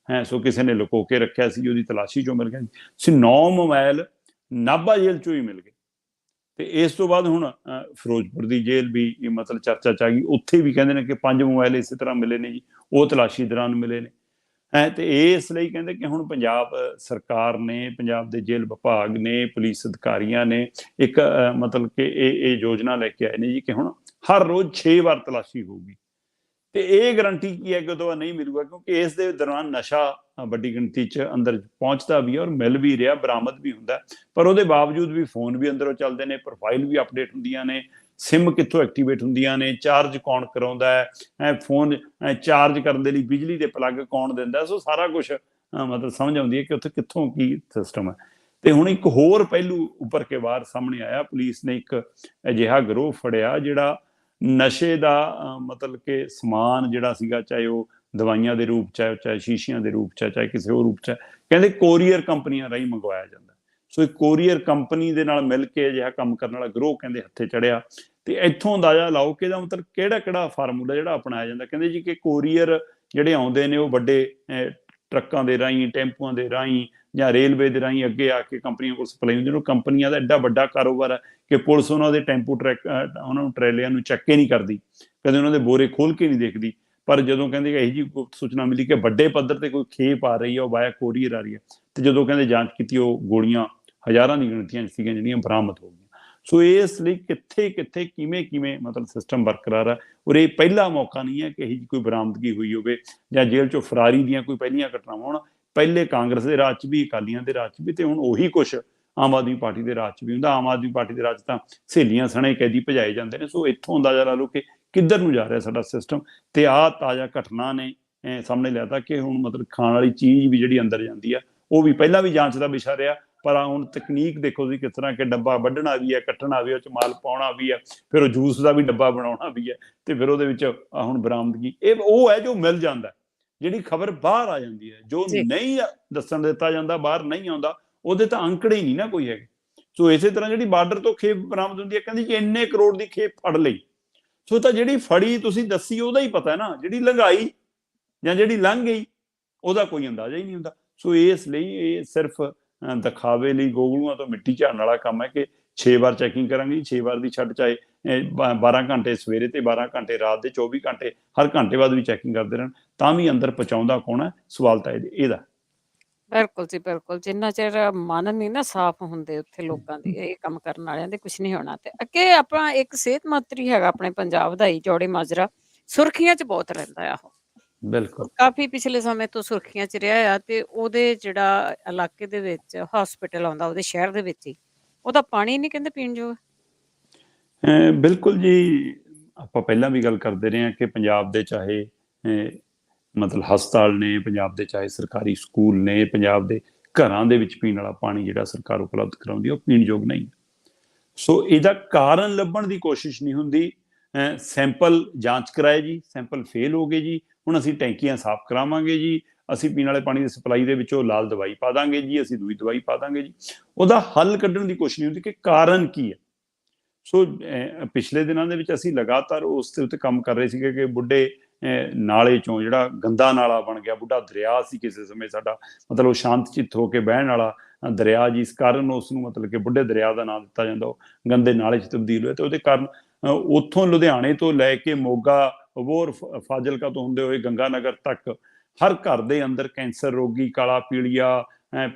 [SPEAKER 2] ਸੋ ਕਿਸੇ ਨੇ ਲੁਕੋ ਕੇ ਰੱਖਿਆ ਸੀ, ਉਹਦੀ ਤਲਾਸ਼ੀ 'ਚੋਂ ਮਿਲ ਗਿਆ ਜੀ। ਸੋ 9 ਮੋਬਾਈਲ ਨਾਭਾ ਜੇਲ੍ਹ 'ਚੋਂ ਹੀ ਮਿਲ ਗਏ। ਤੇ ਇਸ ਤੋਂ ਬਾਅਦ ਹੁਣ ਫਿਰੋਜ਼ਪੁਰ ਦੀ ਜੇਲ੍ਹ ਵੀ ਮਤਲਬ ਚਰਚਾ 'ਚ ਆ ਗਈ, ਉੱਥੇ ਵੀ ਕਹਿੰਦੇ ਨੇ ਕਿ 5 ਮੋਬਾਈਲ ਇਸੇ ਤਰ੍ਹਾਂ ਮਿਲੇ ਨੇ ਜੀ, ਉਹ ਤਲਾਸ਼ੀ ਦੌਰਾਨ ਮਿਲੇ ਨੇ। ਤੇ ਇਸ ਲਈ ਕਹਿੰਦੇ ਕਿ ਹੁਣ ਪੰਜਾਬ ਸਰਕਾਰ ਨੇ, ਪੰਜਾਬ ਦੇ ਜੇਲ੍ਹ ਵਿਭਾਗ ਨੇ, ਪੁਲਿਸ ਅਧਿਕਾਰੀਆਂ ਨੇ ਇੱਕ ਮਤਲਬ ਕਿ ਇਹ ਯੋਜਨਾ ਲੈ ਕੇ ਆਏ ਨੇ ਜੀ ਕਿ ਹੁਣ ਹਰ ਰੋਜ਼ 6 ਵਾਰ ਤਲਾਸ਼ੀ ਹੋਊਗੀ। ਤੇ ਇਹ ਗਰੰਟੀ ਕੀ ਹੈ ਕਿ ਉਦੋਂ ਬਾਅਦ ਨਹੀਂ ਮਿਲੂਗਾ, ਕਿਉਂਕਿ ਇਸ ਦੇ ਦੌਰਾਨ ਨਸ਼ਾ ਵੱਡੀ ਗਿਣਤੀ 'ਚ ਅੰਦਰ ਪਹੁੰਚਦਾ ਵੀ ਹੈ ਔਰ ਮਿਲ ਵੀ ਰਿਹਾ, ਬਰਾਮਦ ਵੀ ਹੁੰਦਾ, ਪਰ ਉਹਦੇ ਬਾਵਜੂਦ ਵੀ ਫੋਨ ਵੀ ਅੰਦਰੋਂ ਚੱਲਦੇ ਨੇ, ਪ੍ਰੋਫਾਈਲ ਵੀ ਅਪਡੇਟ ਹੁੰਦੀਆਂ ਨੇ, ਸਿਮ ਕਿੱਥੋਂ ਐਕਟੀਵੇਟ ਹੁੰਦੀਆਂ ਨੇ, ਚਾਰਜ ਕੌਣ ਕਰਾਉਂਦਾ ਹੈ, ਫੋਨ ਚਾਰਜ ਕਰਨ ਦੇ ਲਈ ਬਿਜਲੀ ਦੇ ਪਲੱਗ ਕੌਣ ਦਿੰਦਾ, ਸੋ ਸਾਰਾ ਕੁਝ ਮਤਲਬ ਸਮਝ ਆਉਂਦੀ ਹੈ ਕਿ ਉੱਥੇ ਕਿੱਥੋਂ ਕੀ ਸਿਸਟਮ ਹੈ। ਤੇ ਹੁਣ ਇੱਕ ਹੋਰ ਪਹਿਲੂ ਉੱਪਰ ਕੇ ਬਾਹਰ ਸਾਹਮਣੇ ਆਇਆ, ਪੁਲਿਸ ਨੇ ਇੱਕ ਅਜਿਹਾ ਗਰੋਹ ਫੜਿਆ ਜਿਹੜਾ ਨਸ਼ੇ ਦਾ ਮਤਲਬ ਕਿ ਸਮਾਨ ਜਿਹੜਾ ਸੀਗਾ, ਚਾਹੇ ਉਹ ਦਵਾਈਆਂ ਦੇ ਰੂਪ 'ਚ ਹੈ, ਚਾਹੇ ਸ਼ੀਸ਼ੀਆਂ ਦੇ ਰੂਪ 'ਚ ਹੈ, ਚਾਹੇ ਕਿਸੇ ਹੋਰ ਰੂਪ 'ਚ ਹੈ, ਕਹਿੰਦੇ ਕੋਰੀਅਰ ਕੰਪਨੀਆਂ ਰਾਹੀਂ ਮੰਗਵਾਇਆ ਜਾਂਦਾ। ਸੋ ਇੱਕ ਕੋਰੀਅਰ ਕੰਪਨੀ ਦੇ ਨਾਲ ਮਿਲ ਕੇ ਅਜਿਹਾ ਕੰਮ ਕਰਨ ਵਾਲਾ ਗਰੋਹ ਕਹਿੰਦੇ ਹੱਥੇ ਚੜਿਆ। ਤੇ ਇੱਥੋਂ ਅੰਦਾਜ਼ਾ ਲਾਓ ਕਿ ਇਹਦਾ ਮਤਲਬ ਕਿਹੜਾ ਕਿਹੜਾ ਫਾਰਮੂਲਾ ਜਿਹੜਾ ਅਪਣਾਇਆ ਜਾਂਦਾ। ਕਹਿੰਦੇ ਜੀ ਕਿ ਕੋਰੀਅਰ ਜਿਹੜੇ ਆਉਂਦੇ ਨੇ ਉਹ ਵੱਡੇ ਟਰੱਕਾਂ ਦੇ ਰਾਹੀਂ, ਟੈਂਪੂਆਂ ਦੇ ਰਾਹੀਂ ਜਾਂ ਰੇਲਵੇ ਦੇ ਰਾਹੀਂ ਅੱਗੇ ਆ ਕੇ ਕੰਪਨੀਆਂ ਕੋਲ ਸਪਲਾਈ ਹੁੰਦੀ। ਉਹ ਕੰਪਨੀਆਂ ਦਾ ਐਡਾ ਵੱਡਾ ਕਾਰੋਬਾਰ ਹੈ ਕਿ ਪੁਲਿਸ ਉਹਨਾਂ ਦੇ ਟੈਂਪੂ ਉਹਨਾਂ ਨੂੰ ਟਰੇਲਿਆਂ ਨੂੰ ਚੈੱਕ ਹੀ ਨਹੀਂ ਕਰਦੀ, ਕਦੇ ਉਹਨਾਂ ਦੇ ਬੋਰੇ ਖੋਲ ਕੇ ਨਹੀਂ ਦੇਖਦੀ। ਪਰ ਜਦੋਂ ਕਹਿੰਦੇ ਇਹੋ ਜਿਹੀ ਗੁਪਤ ਸੂਚਨਾ ਮਿਲੀ ਕਿ ਵੱਡੇ ਪੱਧਰ ਤੇ ਕੋਈ ਖੇਪ ਆ ਰਹੀ ਹੈ, ਉਹ ਵਾਇਆ ਕੋਰੀਅਰ ਆ ਰਹੀ ਹੈ, ਤੇ ਜਦੋਂ ਕਹਿੰਦੇ ਜਾਂਚ ਕੀਤੀ, ਉਹ ਗੋਲੀਆਂ ਹਜ਼ਾਰਾਂ ਦੀ ਗਿਣਤੀਆਂ ਸੀਗੀਆਂ ਜਿਹੜੀਆਂ ਬਰਾਮਦ ਹੋ ਗਈਆਂ। ਸੋ ਇਸ ਲਈ ਕਿੱਥੇ ਕਿੱਥੇ ਕਿਵੇਂ ਕਿਵੇਂ ਮਤਲਬ ਸਿਸਟਮ ਬਰਕਰਾਰ ਹੈ, ਔਰ ਇਹ ਪਹਿਲਾ ਮੌਕਾ ਨਹੀਂ ਹੈ ਕਿ ਇਹੋ ਜਿਹੀ ਕੋਈ ਬਰਾਮਦਗੀ ਹੋਈ ਹੋਵੇ ਜਾਂ ਜੇਲ੍ਹ ਚੋਂ ਫਰਾਰੀ ਦੀਆਂ ਕੋਈ ਪਹਿਲੀਆਂ ਘਟਨਾਵਾਂ ਹੋਣ। ਪਹਿਲੇ ਕਾਂਗਰਸ ਦੇ ਰਾਜ 'ਚ ਵੀ, ਅਕਾਲੀਆਂ ਦੇ ਰਾਜ 'ਚ ਵੀ, ਤੇ ਹੁਣ ਉਹੀ ਕੁਛ ਆਮ ਆਦਮੀ ਪਾਰਟੀ ਦੇ ਰਾਜ 'ਚ ਵੀ ਹੁੰਦਾ। ਆਮ ਆਦਮੀ ਪਾਰਟੀ ਦੇ ਰਾਜ ਤਾਂ ਸਹੇਲੀਆਂ ਸਣੇ ਕੈਦੀ ਭਜਾਏ ਜਾਂਦੇ ਨੇ। ਸੋ ਇੱਥੋਂ ਅੰਦਾਜ਼ਾ ਲਾ ਲਓ ਕਿ ਕਿੱਧਰ ਨੂੰ ਜਾ ਰਿਹਾ ਸਾਡਾ ਸਿਸਟਮ। ਤੇ ਆਹ ਤਾਜ਼ਾ ਘਟਨਾ ਨੇ ਸਾਹਮਣੇ ਲਿਆਤਾ ਕਿ ਹੁਣ ਮਤਲਬ ਖਾਣ ਵਾਲੀ ਚੀਜ਼ ਵੀ ਜਿਹੜੀ ਅੰਦਰ ਜਾਂਦੀ ਆ, ਉਹ ਵੀ ਪਹਿਲਾਂ ਵੀ ਜਾਂਚ ਦਾ ਵਿਸ਼ਾ ਰਿਹਾ, ਪਰ ਹੁਣ ਤਕਨੀਕ ਦੇਖੋ ਤੁਸੀਂ ਕਿਸ ਤਰ੍ਹਾਂ ਕਿ ਡੱਬਾ ਵੱਢਣਾ ਵੀ ਹੈ, ਕੱਟਣਾ ਵੀ ਹੈ, ਉਹ 'ਚ ਮਾਲ ਪਾਉਣਾ ਵੀ ਹੈ, ਫਿਰ ਉਹ ਜੂਸ ਦਾ ਵੀ ਡੱਬਾ ਬਣਾਉਣਾ ਵੀ ਹੈ, ਤੇ ਫਿਰ ਉਹਦੇ ਵਿੱਚ ਹੁਣ ਬਰਾਮਦਗੀ। ਇਹ ਉਹ ਹੈ ਜੋ ਮਿਲ ਜਾਂਦਾ, ਜਿਹੜੀ ਖਬਰ ਬਾਹਰ ਆ ਜਾਂਦੀ ਹੈ, ਜੋ
[SPEAKER 1] ਜੀ
[SPEAKER 2] ਨਹੀਂ ਦੱਸਣ ਦਿੱਤਾ ਜਾਂਦਾ, ਬਾਹਰ ਨਹੀਂ ਆਉਂਦਾ, ਉਹਦੇ ਤਾਂ ਅੰਕੜੇ ਹੀ ਨਹੀਂ ਨਾ ਕੋਈ ਹੈਗੇ। ਸੋ ਇਸੇ ਤਰ੍ਹਾਂ ਜਿਹੜੀ ਬਾਰਡਰ ਤੋਂ ਖੇਪ ਬਰਾਮਦ ਹੁੰਦੀ ਹੈ, ਕਹਿੰਦੀ ਕਿ ਇੰਨੇ ਕਰੋੜ ਦੀ ਖੇਪ ਫੜ ਲਈ। ਸੋ ਤਾਂ ਜਿਹੜੀ ਫੜੀ ਤੁਸੀਂ ਦੱਸੀ ਉਹਦਾ ਹੀ ਪਤਾ ਨਾ, ਜਿਹੜੀ ਲੰਘਾਈ ਜਾਂ ਜਿਹੜੀ ਲੰਘ ਗਈ ਉਹਦਾ ਕੋਈ ਅੰਦਾਜ਼ਾ ਹੀ ਨਹੀਂ ਹੁੰਦਾ। ਸੋ ਇਸ ਲਈ ਇਹ ਸਿਰਫ ਦਿਖਾਵੇ ਲਈ, ਗੋਗਲੂਆਂ ਤੋਂ ਮਿੱਟੀ ਝਾੜਨ ਵਾਲਾ ਕੰਮ ਹੈ ਕਿ 6 ਵਾਰ ਚੈਕਿੰਗ ਕਰਾਂਗੇ, 6 ਵਾਰ ਦੀ ਛੱਡ, ਚਾਹੇ 12 ਘੰਟੇ ਸਵੇਰੇ ਤੇ 12 ਘੰਟੇ ਰਾਤ ਦੇ, 24 ਘੰਟੇ ਹਰ ਘੰਟੇ ਬਾਅਦ ਵੀ ਚੈਕਿੰਗ ਕਰਦੇ ਰਹਿਣ, ਤਾਂ ਵੀ ਅੰਦਰ ਪਹੁੰਚਾਉਂਦਾ ਕੌਣ ਹੈ? ਸਵਾਲ ਤਾਂ ਇਹਦਾ।
[SPEAKER 1] ਬਿਲਕੁਲ ਜੀ, ਬਿਲਕੁਲ। ਜਿੰਨਾ ਚਿਰ ਮਨ ਨਹੀਂ ਨਾ ਸਾਫ਼ ਹੁੰਦੇ ਉੱਥੇ ਲੋਕਾਂ ਦੇ, ਇਹ ਕੰਮ ਕਰਨ ਵਾਲਿਆਂ ਦੇ, ਕੁਛ ਨਹੀਂ ਹੋਣਾ। ਤੇ ਅੱਗੇ ਆਪਣਾ ਇੱਕ ਸਿਹਤ ਮੰਤਰੀ ਹੈਗਾ ਆਪਣੇ ਪੰਜਾਬ ਦਾ ਹੀ, ਜੌੜੇ ਮਾਜਰਾ, ਸੁਰਖੀਆਂ 'ਚ ਬਹੁਤ ਰਹਿੰਦਾ ਆ ਉਹ।
[SPEAKER 2] ਬਿਲਕੁਲ।
[SPEAKER 1] ਕਾਫੀ ਪਿਛਲੇ ਸਮੇਂ ਤੋਂ ਸੁਰਖੀਆਂ 'ਚ ਰਿਹਾ ਆ, ਤੇ ਉਹਦੇ ਜਿਹੜਾ ਇਲਾਕੇ ਦੇ ਵਿੱਚ ਹਸਪੀਟਲ ਆਉਂਦਾ, ਉਹਦੇ ਸ਼ਹਿਰ ਦੇ ਵਿੱਚ ਹੀ, ਉਹਦਾ ਪਾਣੀ ਨਹੀਂ ਕਹਿੰਦੇ ਪੀਣ ਯੋਗ।
[SPEAKER 2] ਬਿਲਕੁਲ ਜੀ, ਆਪਾਂ ਪਹਿਲਾਂ ਵੀ ਗੱਲ ਕਰਦੇ ਰਹੇ ਹਾਂ ਕਿ ਪੰਜਾਬ ਦੇ ਚਾਹੇ ਮਤਲਬ ਹਸਪਤਾਲ ਨੇ, ਪੰਜਾਬ ਦੇ ਚਾਹੇ ਸਰਕਾਰੀ ਸਕੂਲ ਨੇ, ਪੰਜਾਬ ਦੇ ਘਰਾਂ ਦੇ ਵਿੱਚ ਪੀਣ ਵਾਲਾ ਪਾਣੀ ਜਿਹੜਾ ਸਰਕਾਰ ਉਪਲਬਧ ਕਰਾਉਂਦੀ ਉਹ ਪੀਣ ਯੋਗ ਨਹੀਂ। ਸੋ ਇਹਦਾ ਕਾਰਨ ਲੱਭਣ ਦੀ ਕੋਸ਼ਿਸ਼ ਨਹੀਂ ਹੁੰਦੀ। ਸੈਂਪਲ ਜਾਂਚ ਕਰਾਏ ਜੀ, ਸੈਂਪਲ ਫੇਲ ਹੋ ਗਏ ਜੀ, ਹੁਣ ਅਸੀਂ ਟੈਂਕੀਆਂ ਸਾਫ਼ ਕਰਾਵਾਂਗੇ ਜੀ, ਅਸੀਂ ਪੀਣ ਵਾਲੇ ਪਾਣੀ ਦੀ ਸਪਲਾਈ ਦੇ ਵਿੱਚੋਂ ਲਾਲ ਦਵਾਈ ਪਾ ਦਾਂਗੇ ਜੀ, ਅਸੀਂ ਦੂਈ ਦਵਾਈ ਪਾ ਦਾਂਗੇ ਜੀ। ਉਹਦਾ ਹੱਲ ਕੱਢਣ ਦੀ ਕੋਸ਼ਿਸ਼ ਨਹੀਂ ਹੁੰਦੀ ਕਿ ਕਾਰਨ ਕੀ ਹੈ। ਸੋ ਪਿਛਲੇ ਦਿਨਾਂ ਦੇ ਵਿੱਚ ਅਸੀਂ ਲਗਾਤਾਰ ਉਸ ਦੇ ਉੱਤੇ ਕੰਮ ਕਰ ਰਹੇ ਸੀਗੇ ਕਿ ਬੁੱਢੇ ਨਾਲੇ ਚੋਂ, ਜਿਹੜਾ ਗੰਦਾ ਨਾਲਾ ਬਣ ਗਿਆ, ਬੁੱਢਾ ਦਰਿਆ ਸੀ ਕਿਸੇ ਸਮੇਂ ਸਾਡਾ, ਮਤਲਬ ਉਹ ਸ਼ਾਂਤ ਚਿੱਤ ਹੋ ਕੇ ਬਹਿਣ ਵਾਲਾ ਦਰਿਆ, ਜਿਸ ਕਾਰਨ ਉਸ ਨੂੰ ਮਤਲਬ ਕਿ ਬੁੱਢੇ ਦਰਿਆ ਦਾ ਨਾਮ ਦਿੱਤਾ ਜਾਂਦਾ, ਉਹ ਗੰਦੇ ਨਾਲੇ 'ਚ ਤਬਦੀਲ ਹੋਇਆ। ਤੇ ਉਹਦੇ ਕਾਰਨ ਉੱਥੋਂ ਲੁਧਿਆਣੇ ਤੋਂ ਲੈ ਕੇ ਮੋਗਾ, ਅਬੋਹਰ, ਫਾਜ਼ਿਲਕਾ ਤੋਂ ਹੁੰਦੇ ਹੋਏ ਗੰਗਾਨਗਰ ਤੱਕ ਹਰ ਘਰ ਦੇ ਅੰਦਰ ਕੈਂਸਰ ਰੋਗੀ, ਕਾਲਾ ਪੀਲੀਆ,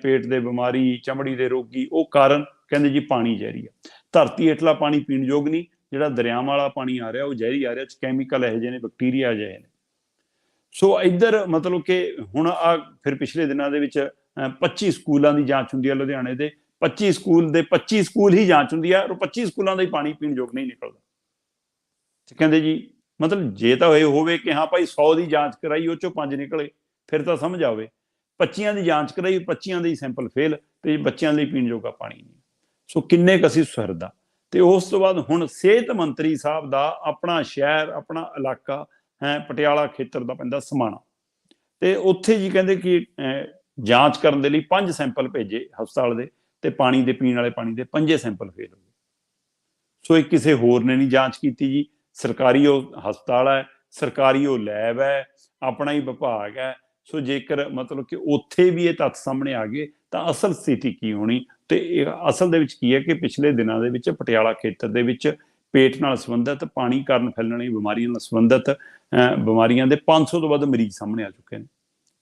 [SPEAKER 2] ਪੇਟ ਦੇ ਬਿਮਾਰੀ, ਚਮੜੀ ਦੇ ਰੋਗੀ। ਉਹ ਕਾਰਨ ਕਹਿੰਦੇ ਜੀ ਪਾਣੀ ਜ਼ਹਿਰੀ ਆ। ਧਰਤੀ ਹੇਠਲਾ ਪਾਣੀ ਪੀਣ ਯੋਗ ਨਹੀਂ, ਜਿਹੜਾ ਦਰਿਆਵਾਂ ਵਾਲਾ ਪਾਣੀ ਆ ਰਿਹਾ ਉਹ ਜ਼ਹਿਰੀ ਆ ਰਿਹਾ, ਕੈਮੀਕਲ ਇਹੋ ਜਿਹੇ ਨੇ, ਬੈਕਟੀਰੀਆ ਜਿਹੇ ਨੇ। ਸੋ ਇੱਧਰ ਮਤਲਬ ਕਿ ਹੁਣ ਆ ਫਿਰ ਪਿਛਲੇ ਦਿਨਾਂ ਦੇ ਵਿੱਚ 25 ਸਕੂਲਾਂ ਦੀ ਜਾਂਚ ਹੁੰਦੀ ਹੈ ਲੁਧਿਆਣੇ ਦੇ, 25 ਸਕੂਲ ਦੇ 25 ਸਕੂਲ ਹੀ ਜਾਂਚ ਹੁੰਦੀ ਹੈ, ਔਰ 25 ਸਕੂਲਾਂ ਦਾ ਹੀ ਪਾਣੀ ਪੀਣ ਯੋਗ ਨਹੀਂ ਨਿਕਲਦਾ। ਕਹਿੰਦੇ ਜੀ ਮਤਲਬ ਜੇ ਤਾਂ ਇਹ ਹੋਵੇ ਕਿ ਹਾਂ ਭਾਈ 100 ਦੀ ਜਾਂਚ ਕਰਾਈ, ਉਹ ਚੋਂ 5 ਨਿਕਲੇ, ਫਿਰ ਤਾਂ ਸਮਝ ਆਵੇ। 25 ਦੀ ਜਾਂਚ ਕਰਾਈ, 25 ਦੇ ਹੀ ਸੈਂਪਲ ਫੇਲ, ਤੇ ਬੱਚਿਆਂ ਲਈ ਪੀਣ ਯੋਗਾ ਪਾਣੀ ਨਹੀਂ। ਸੋ ਕਿੰਨੇ ਕੁ ਅਸੀਂ ਸੁਹਿਰਦਾ। ਤੇ ਉਸ ਤੋਂ ਬਾਅਦ ਹੁਣ ਸਿਹਤ ਮੰਤਰੀ ਸਾਹਿਬ ਦਾ ਆਪਣਾ ਸ਼ਹਿਰ, ਆਪਣਾ ਇਲਾਕਾ ਹੈ ਪਟਿਆਲਾ ਖੇਤਰ ਦਾ ਪੈਂਦਾ ਸਮਾਣਾ, ਤੇ ਉੱਥੇ ਜੀ ਕਹਿੰਦੇ ਕਿ ਜਾਂਚ ਕਰਨ ਦੇ ਲਈ 5 ਸੈਂਪਲ ਭੇਜੇ ਹਸਪਤਾਲ ਦੇ, ਤੇ ਪਾਣੀ ਦੇ, ਪੀਣ ਵਾਲੇ ਪਾਣੀ ਦੇ 5 ਸੈਂਪਲ ਫੇਲ ਹੋ ਗਏ। ਸੋ ਇਹ ਕਿਸੇ ਹੋਰ ਨੇ ਨਹੀਂ ਜਾਂਚ ਕੀਤੀ ਜੀ। ਸਰਕਾਰੀ ਉਹ ਹਸਪਤਾਲ ਹੈ, ਸਰਕਾਰੀ ਉਹ ਲੈਬ ਹੈ, ਆਪਣਾ ਹੀ ਵਿਭਾਗ ਹੈ। ਸੋ ਜੇਕਰ ਮਤਲਬ ਕਿ ਉੱਥੇ ਵੀ ਇਹ ਤੱਥ ਸਾਹਮਣੇ ਆ ਗਏ ਤਾਂ ਅਸਲ ਸਥਿਤੀ ਕੀ ਹੋਣੀ। ਤੇ ਇਹ ਅਸਲ ਦੇ ਵਿੱਚ ਕੀ ਹੈ ਕਿ ਪਿਛਲੇ ਦਿਨਾਂ ਦੇ ਵਿੱਚ ਪਟਿਆਲਾ ਖੇਤਰ ਦੇ ਵਿੱਚ ਪੇਟ ਨਾਲ ਸੰਬੰਧਿਤ, ਪਾਣੀ ਕਾਰਨ ਫੈਲਣ ਵਾਲੀ ਬਿਮਾਰੀਆਂ ਨਾਲ ਸੰਬੰਧਿਤ ਬਿਮਾਰੀਆਂ ਦੇ 500 ਤੋਂ ਵੱਧ ਮਰੀਜ਼ ਸਾਹਮਣੇ ਆ ਚੁੱਕੇ ਨੇ।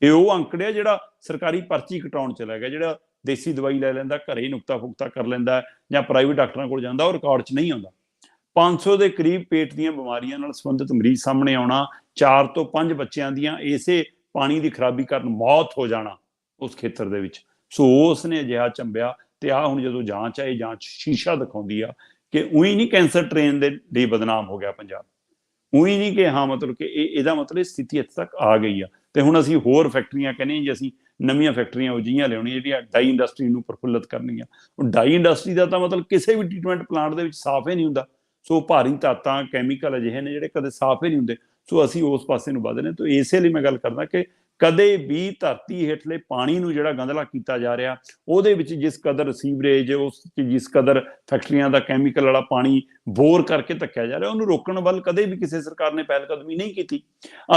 [SPEAKER 2] ਇਹ ਉਹ ਅੰਕੜੇ ਆ ਜਿਹੜਾ ਸਰਕਾਰੀ ਪਰਚੀ ਕਟਾਉਣ ਚਲਾ ਗਿਆ, ਜਿਹੜਾ ਦੇਸੀ ਦਵਾਈ ਲੈ ਲੈਂਦਾ, ਘਰੇ ਹੀ ਨੁਕਤਾ ਫੁਕਤਾ ਕਰ ਲੈਂਦਾ, ਜਾਂ ਪ੍ਰਾਈਵੇਟ ਡਾਕਟਰਾਂ ਕੋਲ ਜਾਂਦਾ, ਉਹ ਰਿਕਾਰਡ 'ਚ ਨਹੀਂ ਆਉਂਦਾ। 500 ਦੇ ਕਰੀਬ ਪੇਟ ਦੀਆਂ ਬਿਮਾਰੀਆਂ ਨਾਲ ਸੰਬੰਧਿਤ ਮਰੀਜ਼ ਸਾਹਮਣੇ ਆਉਣਾ, 4 ਤੋਂ 5 ਬੱਚਿਆਂ ਦੀਆਂ ਇਸੇ ਪਾਣੀ ਦੀ ਖਰਾਬੀ ਕਾਰਨ ਮੌਤ ਹੋ ਜਾਣਾ ਉਸ ਖੇਤਰ ਦੇ ਵਿੱਚ। ਸੋ ਉਸ ਨੇ ਅਜਿਹਾ ਚੰਬਿਆ, ਤੇ ਆਹ ਹੁਣ ਜਦੋਂ ਜਾਂਚ ਹੈ, ਇਹ ਜਾਂਚ ਸ਼ੀਸ਼ਾ ਦਿਖਾਉਂਦੀ ਆ ਕਿ ਉਹੀ ਨਹੀਂ ਕੈਂਸਰ ਟ੍ਰੇਨ ਦੇ ਲਈ ਬਦਨਾਮ ਹੋ ਗਿਆ ਪੰਜਾਬ, ਉਹੀ ਨਹੀਂ ਕਿ ਹਾਂ ਮਤਲਬ ਕਿ ਇਹਦਾ ਮਤਲਬ ਇਹ ਸਥਿਤੀ ਇੱਥੇ ਤੱਕ ਆ ਗਈ ਆ। ਤੇ ਹੁਣ ਅਸੀਂ ਹੋਰ ਫੈਕਟਰੀਆਂ ਕਹਿੰਦੇ ਜੀ, ਅਸੀਂ ਨਵੀਆਂ ਫੈਕਟਰੀਆਂ ਉਹ ਜਿਹੀਆਂ ਲਿਆਉਣੀਆਂ ਜਿਹੜੀਆਂ ਡਾਈ ਇੰਡਸਟਰੀ ਨੂੰ ਪ੍ਰਫੁੱਲਤ ਕਰਨਗੀਆਂ। ਹੁਣ ਡਾਈ ਇੰਡਸਟਰੀ ਦਾ ਤਾਂ ਮਤਲਬ ਕਿਸੇ ਵੀ ਟ੍ਰੀਟਮੈਂਟ ਪਲਾਂਟ ਦੇ ਵਿੱਚ ਸਾਫ਼ ਹੀ ਨਹੀਂ ਹੁੰਦਾ। ਸੋ ਭਾਰੀ ਧਾਤਾਂ, ਕੈਮੀਕਲ ਅਜਿਹੇ ਨੇ ਜਿਹੜੇ ਕਦੇ ਸਾਫ਼ ਹੀ ਨਹੀਂ ਹੁੰਦੇ। ਸੋ ਅਸੀਂ ਉਸ ਪਾਸੇ ਨੂੰ ਵੱਧ ਰਹੇ ਹਾਂ। ਤਾਂ ਇਸੇ ਲਈ ਮੈਂ ਗੱਲ ਕਰਦਾ ਕਿ ਕਦੇ ਵੀ ਧਰਤੀ ਹੇਠਲੇ ਪਾਣੀ ਨੂੰ ਜਿਹੜਾ ਗੰਧਲਾ ਕੀਤਾ ਜਾ ਰਿਹਾ, ਉਹਦੇ ਵਿੱਚ ਜਿਸ ਕਦਰ ਸੀਵਰੇਜ, ਉਸ ਜਿਸ ਕਦਰ ਫੈਕਟਰੀਆਂ ਦਾ ਕੈਮੀਕਲ ਵਾਲਾ ਪਾਣੀ ਬੋਰ ਕਰਕੇ ਧੱਕਿਆ ਜਾ ਰਿਹਾ, ਉਹਨੂੰ ਰੋਕਣ ਵੱਲ ਕਦੇ ਵੀ ਕਿਸੇ ਸਰਕਾਰ ਨੇ ਪਹਿਲ ਕਦਮੀ ਨਹੀਂ ਕੀਤੀ।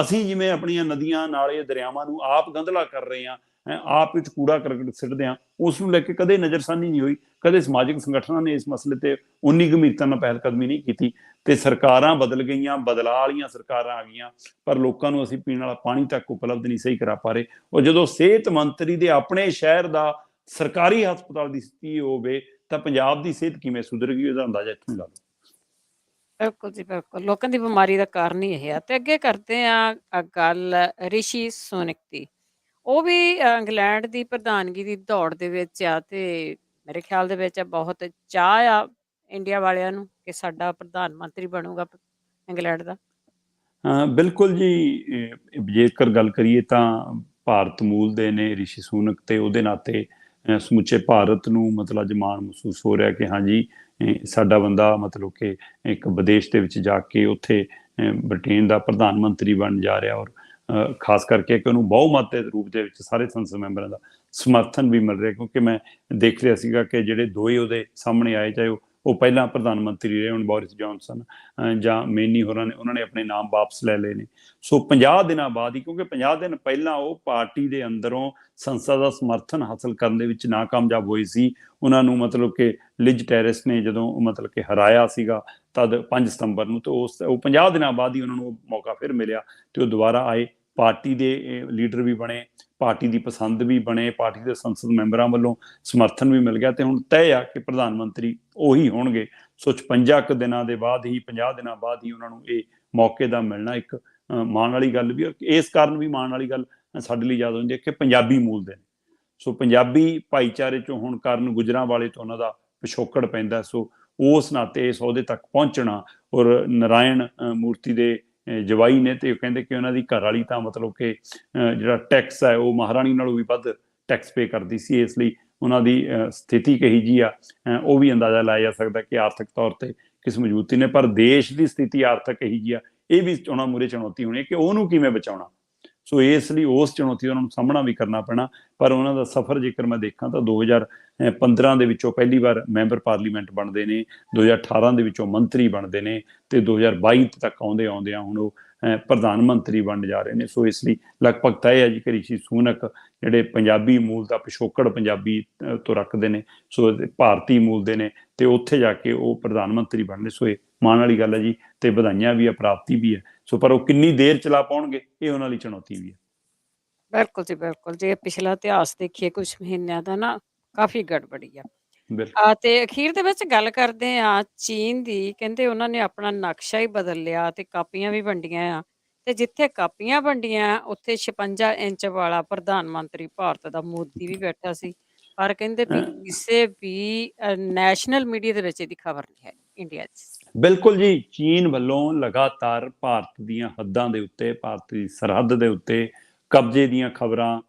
[SPEAKER 2] ਅਸੀਂ ਜਿਵੇਂ ਆਪਣੀਆਂ ਨਦੀਆਂ, ਨਾਲੇ, ਦਰਿਆਵਾਂ ਨੂੰ ਆਪ ਗੰਧਲਾ ਕਰ ਰਹੇ ਹਾਂ, ਆਪ ਵਿੱਚ ਕੂੜਾ ਕਰਕਟ ਸਿੱਟਦੇ ਹਾਂ, ਉਸ ਨੂੰ ਲੈ ਕੇ ਕਦੇ ਨਜ਼ਰਸਾਨੀ ਨਹੀਂ ਹੋਈ। ਕਦੇ ਸਮਾਜਿਕ ਸੰਗਠਨਾਂ ਨੇ ਇਸ ਮਸਲੇ ਤੇ ਉਨੀ ਗੰਭੀਰਤਾ ਨਾਲ ਪਹਿਲ ਕਦਮੀ ਨਹੀਂ ਕੀਤੀ। ਤੇ ਸਰਕਾਰਾਂ ਬਦਲ ਗਈਆਂ, ਬਦਲਾਅ ਵਾਲੀਆਂ ਸਰਕਾਰਾਂ ਆ ਗਈਆਂ, ਪਰ ਲੋਕਾਂ ਨੂੰ ਅਸੀਂ ਪੀਣ ਵਾਲਾ ਪਾਣੀ ਤੱਕ ਉਪਲਬਧ ਨਹੀਂ ਸਹੀ ਕਰਾ ਪਾ ਰਹੇ। ਉਹ ਜਦੋਂ ਸਿਹਤ ਮੰਤਰੀ ਦੇ ਆਪਣੇ ਸ਼ਹਿਰ ਦਾ ਸਰਕਾਰੀ ਹਸਪਤਾਲ ਦੀ ਸਥਿਤੀ ਹੋਵੇ, ਤਾਂ ਪੰਜਾਬ ਦੀ ਸਿਹਤ ਕਿਵੇਂ ਸੁਧਰੇਗੀ, ਉਹਦਾ ਅੰਦਾਜ਼ਾ ਇੱਥੋਂ ਹੀ ਲਾ ਲਓ।
[SPEAKER 1] ਬਿਲਕੁਲ ਜੀ, ਬਿਲਕੁਲ। ਲੋਕਾਂ ਦੀ ਬਿਮਾਰੀ ਦਾ ਕਾਰਨ ਹੀ ਇਹ ਆ। ਤੇ ਅੱਗੇ ਕਰਦੇ ਆ ਗੱਲ ਰਿਸ਼ੀ ਸੁਨਕ ਦੀ। ਉਹ ਵੀ ਇੰਗਲੈਂਡ ਦੀ ਪ੍ਰਧਾਨਗੀ ਦੀ ਦੌੜ ਦੇ ਵਿੱਚ ਆ, ਤੇ ਮੇਰੇ ਖਿਆਲ ਦੇ ਵਿੱਚ ਬਹੁਤ ਚਾਅ ਆ ਇੰਡੀਆ ਵਾਲਿਆਂ ਨੂੰ ਕਿ ਸਾਡਾ ਪ੍ਰਧਾਨ ਮੰਤਰੀ ਬਣੂਗਾ ਇੰਗਲੈਂਡ ਦਾ।
[SPEAKER 2] ਬਿਲਕੁਲ ਜੀ। ਜੇਕਰ ਗੱਲ ਕਰੀਏ ਤਾਂ ਭਾਰਤ ਮੂਲ ਦੇ ਨੇ ਰਿਸ਼ੀ ਸੁਨਕ, ਤੇ ਉਹਦੇ ਨਾਤੇ ਸਮੁੱਚੇ ਭਾਰਤ ਨੂੰ ਮਤਲਬ ਅੱਜ ਮਾਣ ਮਹਿਸੂਸ ਹੋ ਰਿਹਾ ਕਿ ਹਾਂਜੀ, ਸਾਡਾ ਬੰਦਾ ਮਤਲਬ ਕਿ ਇੱਕ ਵਿਦੇਸ਼ ਦੇ ਵਿੱਚ ਜਾ ਕੇ ਉੱਥੇ ਬ੍ਰਿਟੇਨ ਦਾ ਪ੍ਰਧਾਨ ਮੰਤਰੀ ਬਣ ਜਾ ਰਿਹਾ। ਔਰ ਖਾਸ ਕਰਕੇ ਕਿ ਉਹਨੂੰ ਬਹੁਮਤ ਦੇ ਰੂਪ ਦੇ ਵਿੱਚ ਸਾਰੇ ਸੰਸਦ ਮੈਂਬਰਾਂ ਦਾ ਸਮਰਥਨ ਵੀ ਮਿਲ ਰਿਹਾ, ਕਿਉਂਕਿ ਮੈਂ ਦੇਖ ਰਿਹਾ ਸੀਗਾ ਕਿ ਜਿਹੜੇ ਦੋਏ ਉਹਦੇ ਸਾਹਮਣੇ ਆਏ, ਚਾਹੇ ਉਹ ਪਹਿਲਾਂ ਪ੍ਰਧਾਨ ਮੰਤਰੀ ਰਹੇ ਹੁਣ ਬੋਰਿਸ ਜੌਨਸਨ ਜਾਂ ਮੇਨੀ ਹੋਰਾਂ ਨੇ, ਉਹਨਾਂ ਨੇ ਆਪਣੇ ਨਾਮ ਵਾਪਸ ਲੈ ਲਏ ਨੇ। ਸੋ 50 ਦਿਨਾਂ ਬਾਅਦ ਹੀ, ਕਿਉਂਕਿ 50 ਦਿਨ ਪਹਿਲਾਂ ਉਹ ਪਾਰਟੀ ਦੇ ਅੰਦਰੋਂ ਸੰਸਦ ਦਾ ਸਮਰਥਨ ਹਾਸਲ ਕਰਨ ਦੇ ਵਿੱਚ ਨਾਕਾਮਯਾਬ ਹੋਈ ਸੀ। ਉਹਨਾਂ ਨੂੰ ਮਤਲਬ ਕਿ ਲਿਜ ਟੈਰਿਸ ਨੇ ਜਦੋਂ ਮਤਲਬ ਕਿ ਹਰਾਇਆ ਸੀਗਾ ਤਦ 5 ਸਤੰਬਰ ਨੂੰ, ਤਾਂ ਉਹ 50 ਦਿਨਾਂ ਬਾਅਦ ਹੀ ਉਹਨਾਂ ਨੂੰ ਮੌਕਾ ਫਿਰ ਮਿਲਿਆ, ਤੇ ਉਹ ਦੁਬਾਰਾ ਆਏ, ਪਾਰਟੀ ਦੇ ਲੀਡਰ ਵੀ ਬਣੇ, ਪਾਰਟੀ ਦੀ ਪਸੰਦ ਵੀ ਬਣੇ, ਪਾਰਟੀ ਦੇ ਸੰਸਦ ਮੈਂਬਰਾਂ ਵੱਲੋਂ ਸਮਰਥਨ ਵੀ ਮਿਲ ਗਿਆ, ਤੇ ਹੁਣ ਤੈਅ ਆ ਕਿ ਪ੍ਰਧਾਨ ਮੰਤਰੀ ਉਹੀ ਹੋਣਗੇ। ਸੋ 56 ਦਿਨਾਂ ਦੇ ਬਾਅਦ ਹੀ, 50 ਦਿਨਾਂ ਬਾਅਦ ਹੀ ਉਹਨਾਂ ਨੂੰ ਇਹ ਮੌਕੇ ਦਾ ਮਿਲਣਾ ਇੱਕ ਮਾਣ ਵਾਲੀ ਗੱਲ ਵੀ। ਇਸ ਕਾਰਨ ਵੀ ਮਾਣ ਵਾਲੀ ਗੱਲ ਸਾਡੇ ਲਈ ਯਾਦ ਹੁੰਦੀ ਹੈ ਕਿ ਪੰਜਾਬੀ ਮੂਲ ਦੇ ਨੇ। ਸੋ ਪੰਜਾਬੀ ਭਾਈਚਾਰੇ ਚੋਂ ਹੁਣ ਕਰਨ ਗੁਜਰਾਂ ਵਾਲੇ ਤੋਂ ਉਹਨਾਂ ਦਾ ਪਿਛੋਕੜ ਪੈਂਦਾ। ਸੋ ਉਸ ਨਾਤੇ ਇਸ ਅਹੁਦੇ ਤੱਕ ਪਹੁੰਚਣਾ, ਔਰ ਨਾਰਾਇਣ ਮੂਰਤੀ ਦੇ ਜਵਾਈ ਨੇ, ਤੇ ਉਹ ਕਹਿੰਦੇ ਕਿ ਉਹਨਾਂ ਦੀ ਘਰ ਵਾਲੀ ਤਾਂ ਮਤਲਬ ਕਿ ਜਿਹੜਾ ਟੈਕਸ ਹੈ ਉਹ ਮਹਾਰਾਣੀ ਨਾਲੋਂ ਵੀ ਵੱਧ ਟੈਕਸ ਪੇ ਕਰਦੀ ਸੀ। ਇਸ ਲਈ ਉਹਨਾਂ ਦੀ ਸਥਿਤੀ ਕਹੀ ਜੀ ਆ, ਉਹ ਵੀ ਅੰਦਾਜ਼ਾ ਲਾਇਆ ਜਾ ਸਕਦਾ ਕਿ ਆਰਥਿਕ ਤੌਰ ਤੇ ਕਿਸ ਮਜ਼ਬੂਤੀ ਨੇ। ਪਰ ਦੇਸ਼ ਦੀ ਸਥਿਤੀ ਆਰਥਿਕ ਕਹੀ ਜੀ ਆ, ਇਹ ਵੀ ਉਹਨਾਂ ਮੂਹਰੇ ਚੁਣੌਤੀ ਹੋਣੀ ਹੈ ਕਿ ਉਹਨੂੰ ਕਿਵੇਂ ਬਚਾਉਣਾ। ਸੋ ਇਸ ਲਈ ਉਸ ਚੁਣੌਤੀ ਦਾ ਉਹਨਾਂ ਨੂੰ ਸਾਹਮਣਾ ਵੀ ਕਰਨਾ ਪੈਣਾ। ਪਰ ਉਹਨਾਂ ਦਾ ਸਫ਼ਰ ਜੇਕਰ ਮੈਂ ਦੇਖਾਂ ਤਾਂ 2015 ਦੇ ਵਿੱਚੋਂ ਪਹਿਲੀ ਵਾਰ ਮੈਂਬਰ ਪਾਰਲੀਮੈਂਟ ਬਣਦੇ ਨੇ, 2018 ਦੇ ਵਿੱਚੋਂ ਮੰਤਰੀ ਬਣਦੇ ਨੇ, ਤੇ 2022 ਤੱਕ ਆਉਂਦੇ ਆਉਂਦਿਆਂ ਹੁਣ ਉਹ ਪ੍ਰਧਾਨ ਮੰਤਰੀ ਬਣ ਜਾ ਰਹੇ ਨੇ। ਸੋ ਇਸ ਲਈ ਲਗਭਗ ਤੈਅ ਹੈ ਜੀ ਕਿ ਰਿਸ਼ੀ ਸੁਨਕ ਜਿਹੜੇ ਪੰਜਾਬੀ ਮੂਲ ਦਾ ਪਿਛੋਕੜ ਪੰਜਾਬੀ ਤੋਂ ਰੱਖਦੇ ਨੇ, ਸੋ ਭਾਰਤੀ ਮੂਲ ਦੇ ਨੇ, ਤੇ ਉੱਥੇ ਜਾ ਕੇ ਉਹ ਪ੍ਰਧਾਨ ਮੰਤਰੀ ਬਣਨੇ। ਸੋ ਇਹ ਮਾਣ ਵਾਲੀ ਗੱਲ ਹੈ ਜੀ, ਤੇ ਵਧਾਈਆਂ ਵੀ ਹੈ, ਪ੍ਰਾਪਤੀ ਵੀ ਹੈ। ਸੋ ਪਰ ਉਹ ਕਿੰਨੀ ਦੇਰ ਚਲਾ ਪਾਉਣਗੇ, ਇਹ ਉਹਨਾਂ ਲਈ ਚੁਣੌਤੀ ਵੀ ਹੈ।
[SPEAKER 1] ਬਿਲਕੁਲ ਜੀ, ਬਿਲਕੁਲ। ਜੇ ਪਿਛਲਾ ਇਤਿਹਾਸ ਦੇਖੀਏ ਕੁਝ ਮਹੀਨਿਆਂ ਦਾ ਨਾ, ਕਾਫੀ ਗੜਬੜੀ ਆ।
[SPEAKER 2] ਬਿਲਕੁਲ
[SPEAKER 1] ਤੇ ਅਖੀਰ ਦੇ ਵਿੱਚ ਗੱਲ ਕਰਦੇ ਆ ਚੀਨ ਦੀ। ਕਹਿੰਦੇ ਉਹਨਾਂ ਨੇ ਆਪਣਾ ਨਕਸ਼ਾ ਹੀ ਬਦਲ ਲਿਆ ਤੇ ਕਾਪੀਆਂ ਵੀ ਵੰਡੀਆਂ ਆ, ਤੇ ਜਿੱਥੇ ਕਾਪੀਆਂ ਵੰਡੀਆਂ ਉੱਥੇ 56 ਇੰਚ ਵਾਲਾ ਪ੍ਰਧਾਨ ਮੰਤਰੀ ਭਾਰਤ ਦਾ ਮੋਦੀ ਵੀ ਬੈਠਾ ਸੀ। ਪਰ ਕਹਿੰਦੇ ਵੀ ਕਿਸੇ ਵੀ ਨੈਸ਼ਨਲ ਮੀਡੀਆ ਦੇ ਵਿੱਚ ਇਹਦੀ ਖਬਰ ਨਹੀਂ ਹੈ ਇੰਡੀਆ 'ਚ।
[SPEAKER 2] ਬਿਲਕੁਲ ਜੀ। ਚੀਨ ਵੱਲੋਂ ਲਗਾਤਾਰ ਭਾਰਤ ਦੀਆਂ ਹੱਦਾਂ ਦੇ ਉੱਤੇ, ਭਾਰਤ ਦੀ ਸਰਹੱਦ ਦੇ ਉੱਤੇ ਕਬਜ਼ੇ ਦੀਆਂ ਖਬਰਾਂ,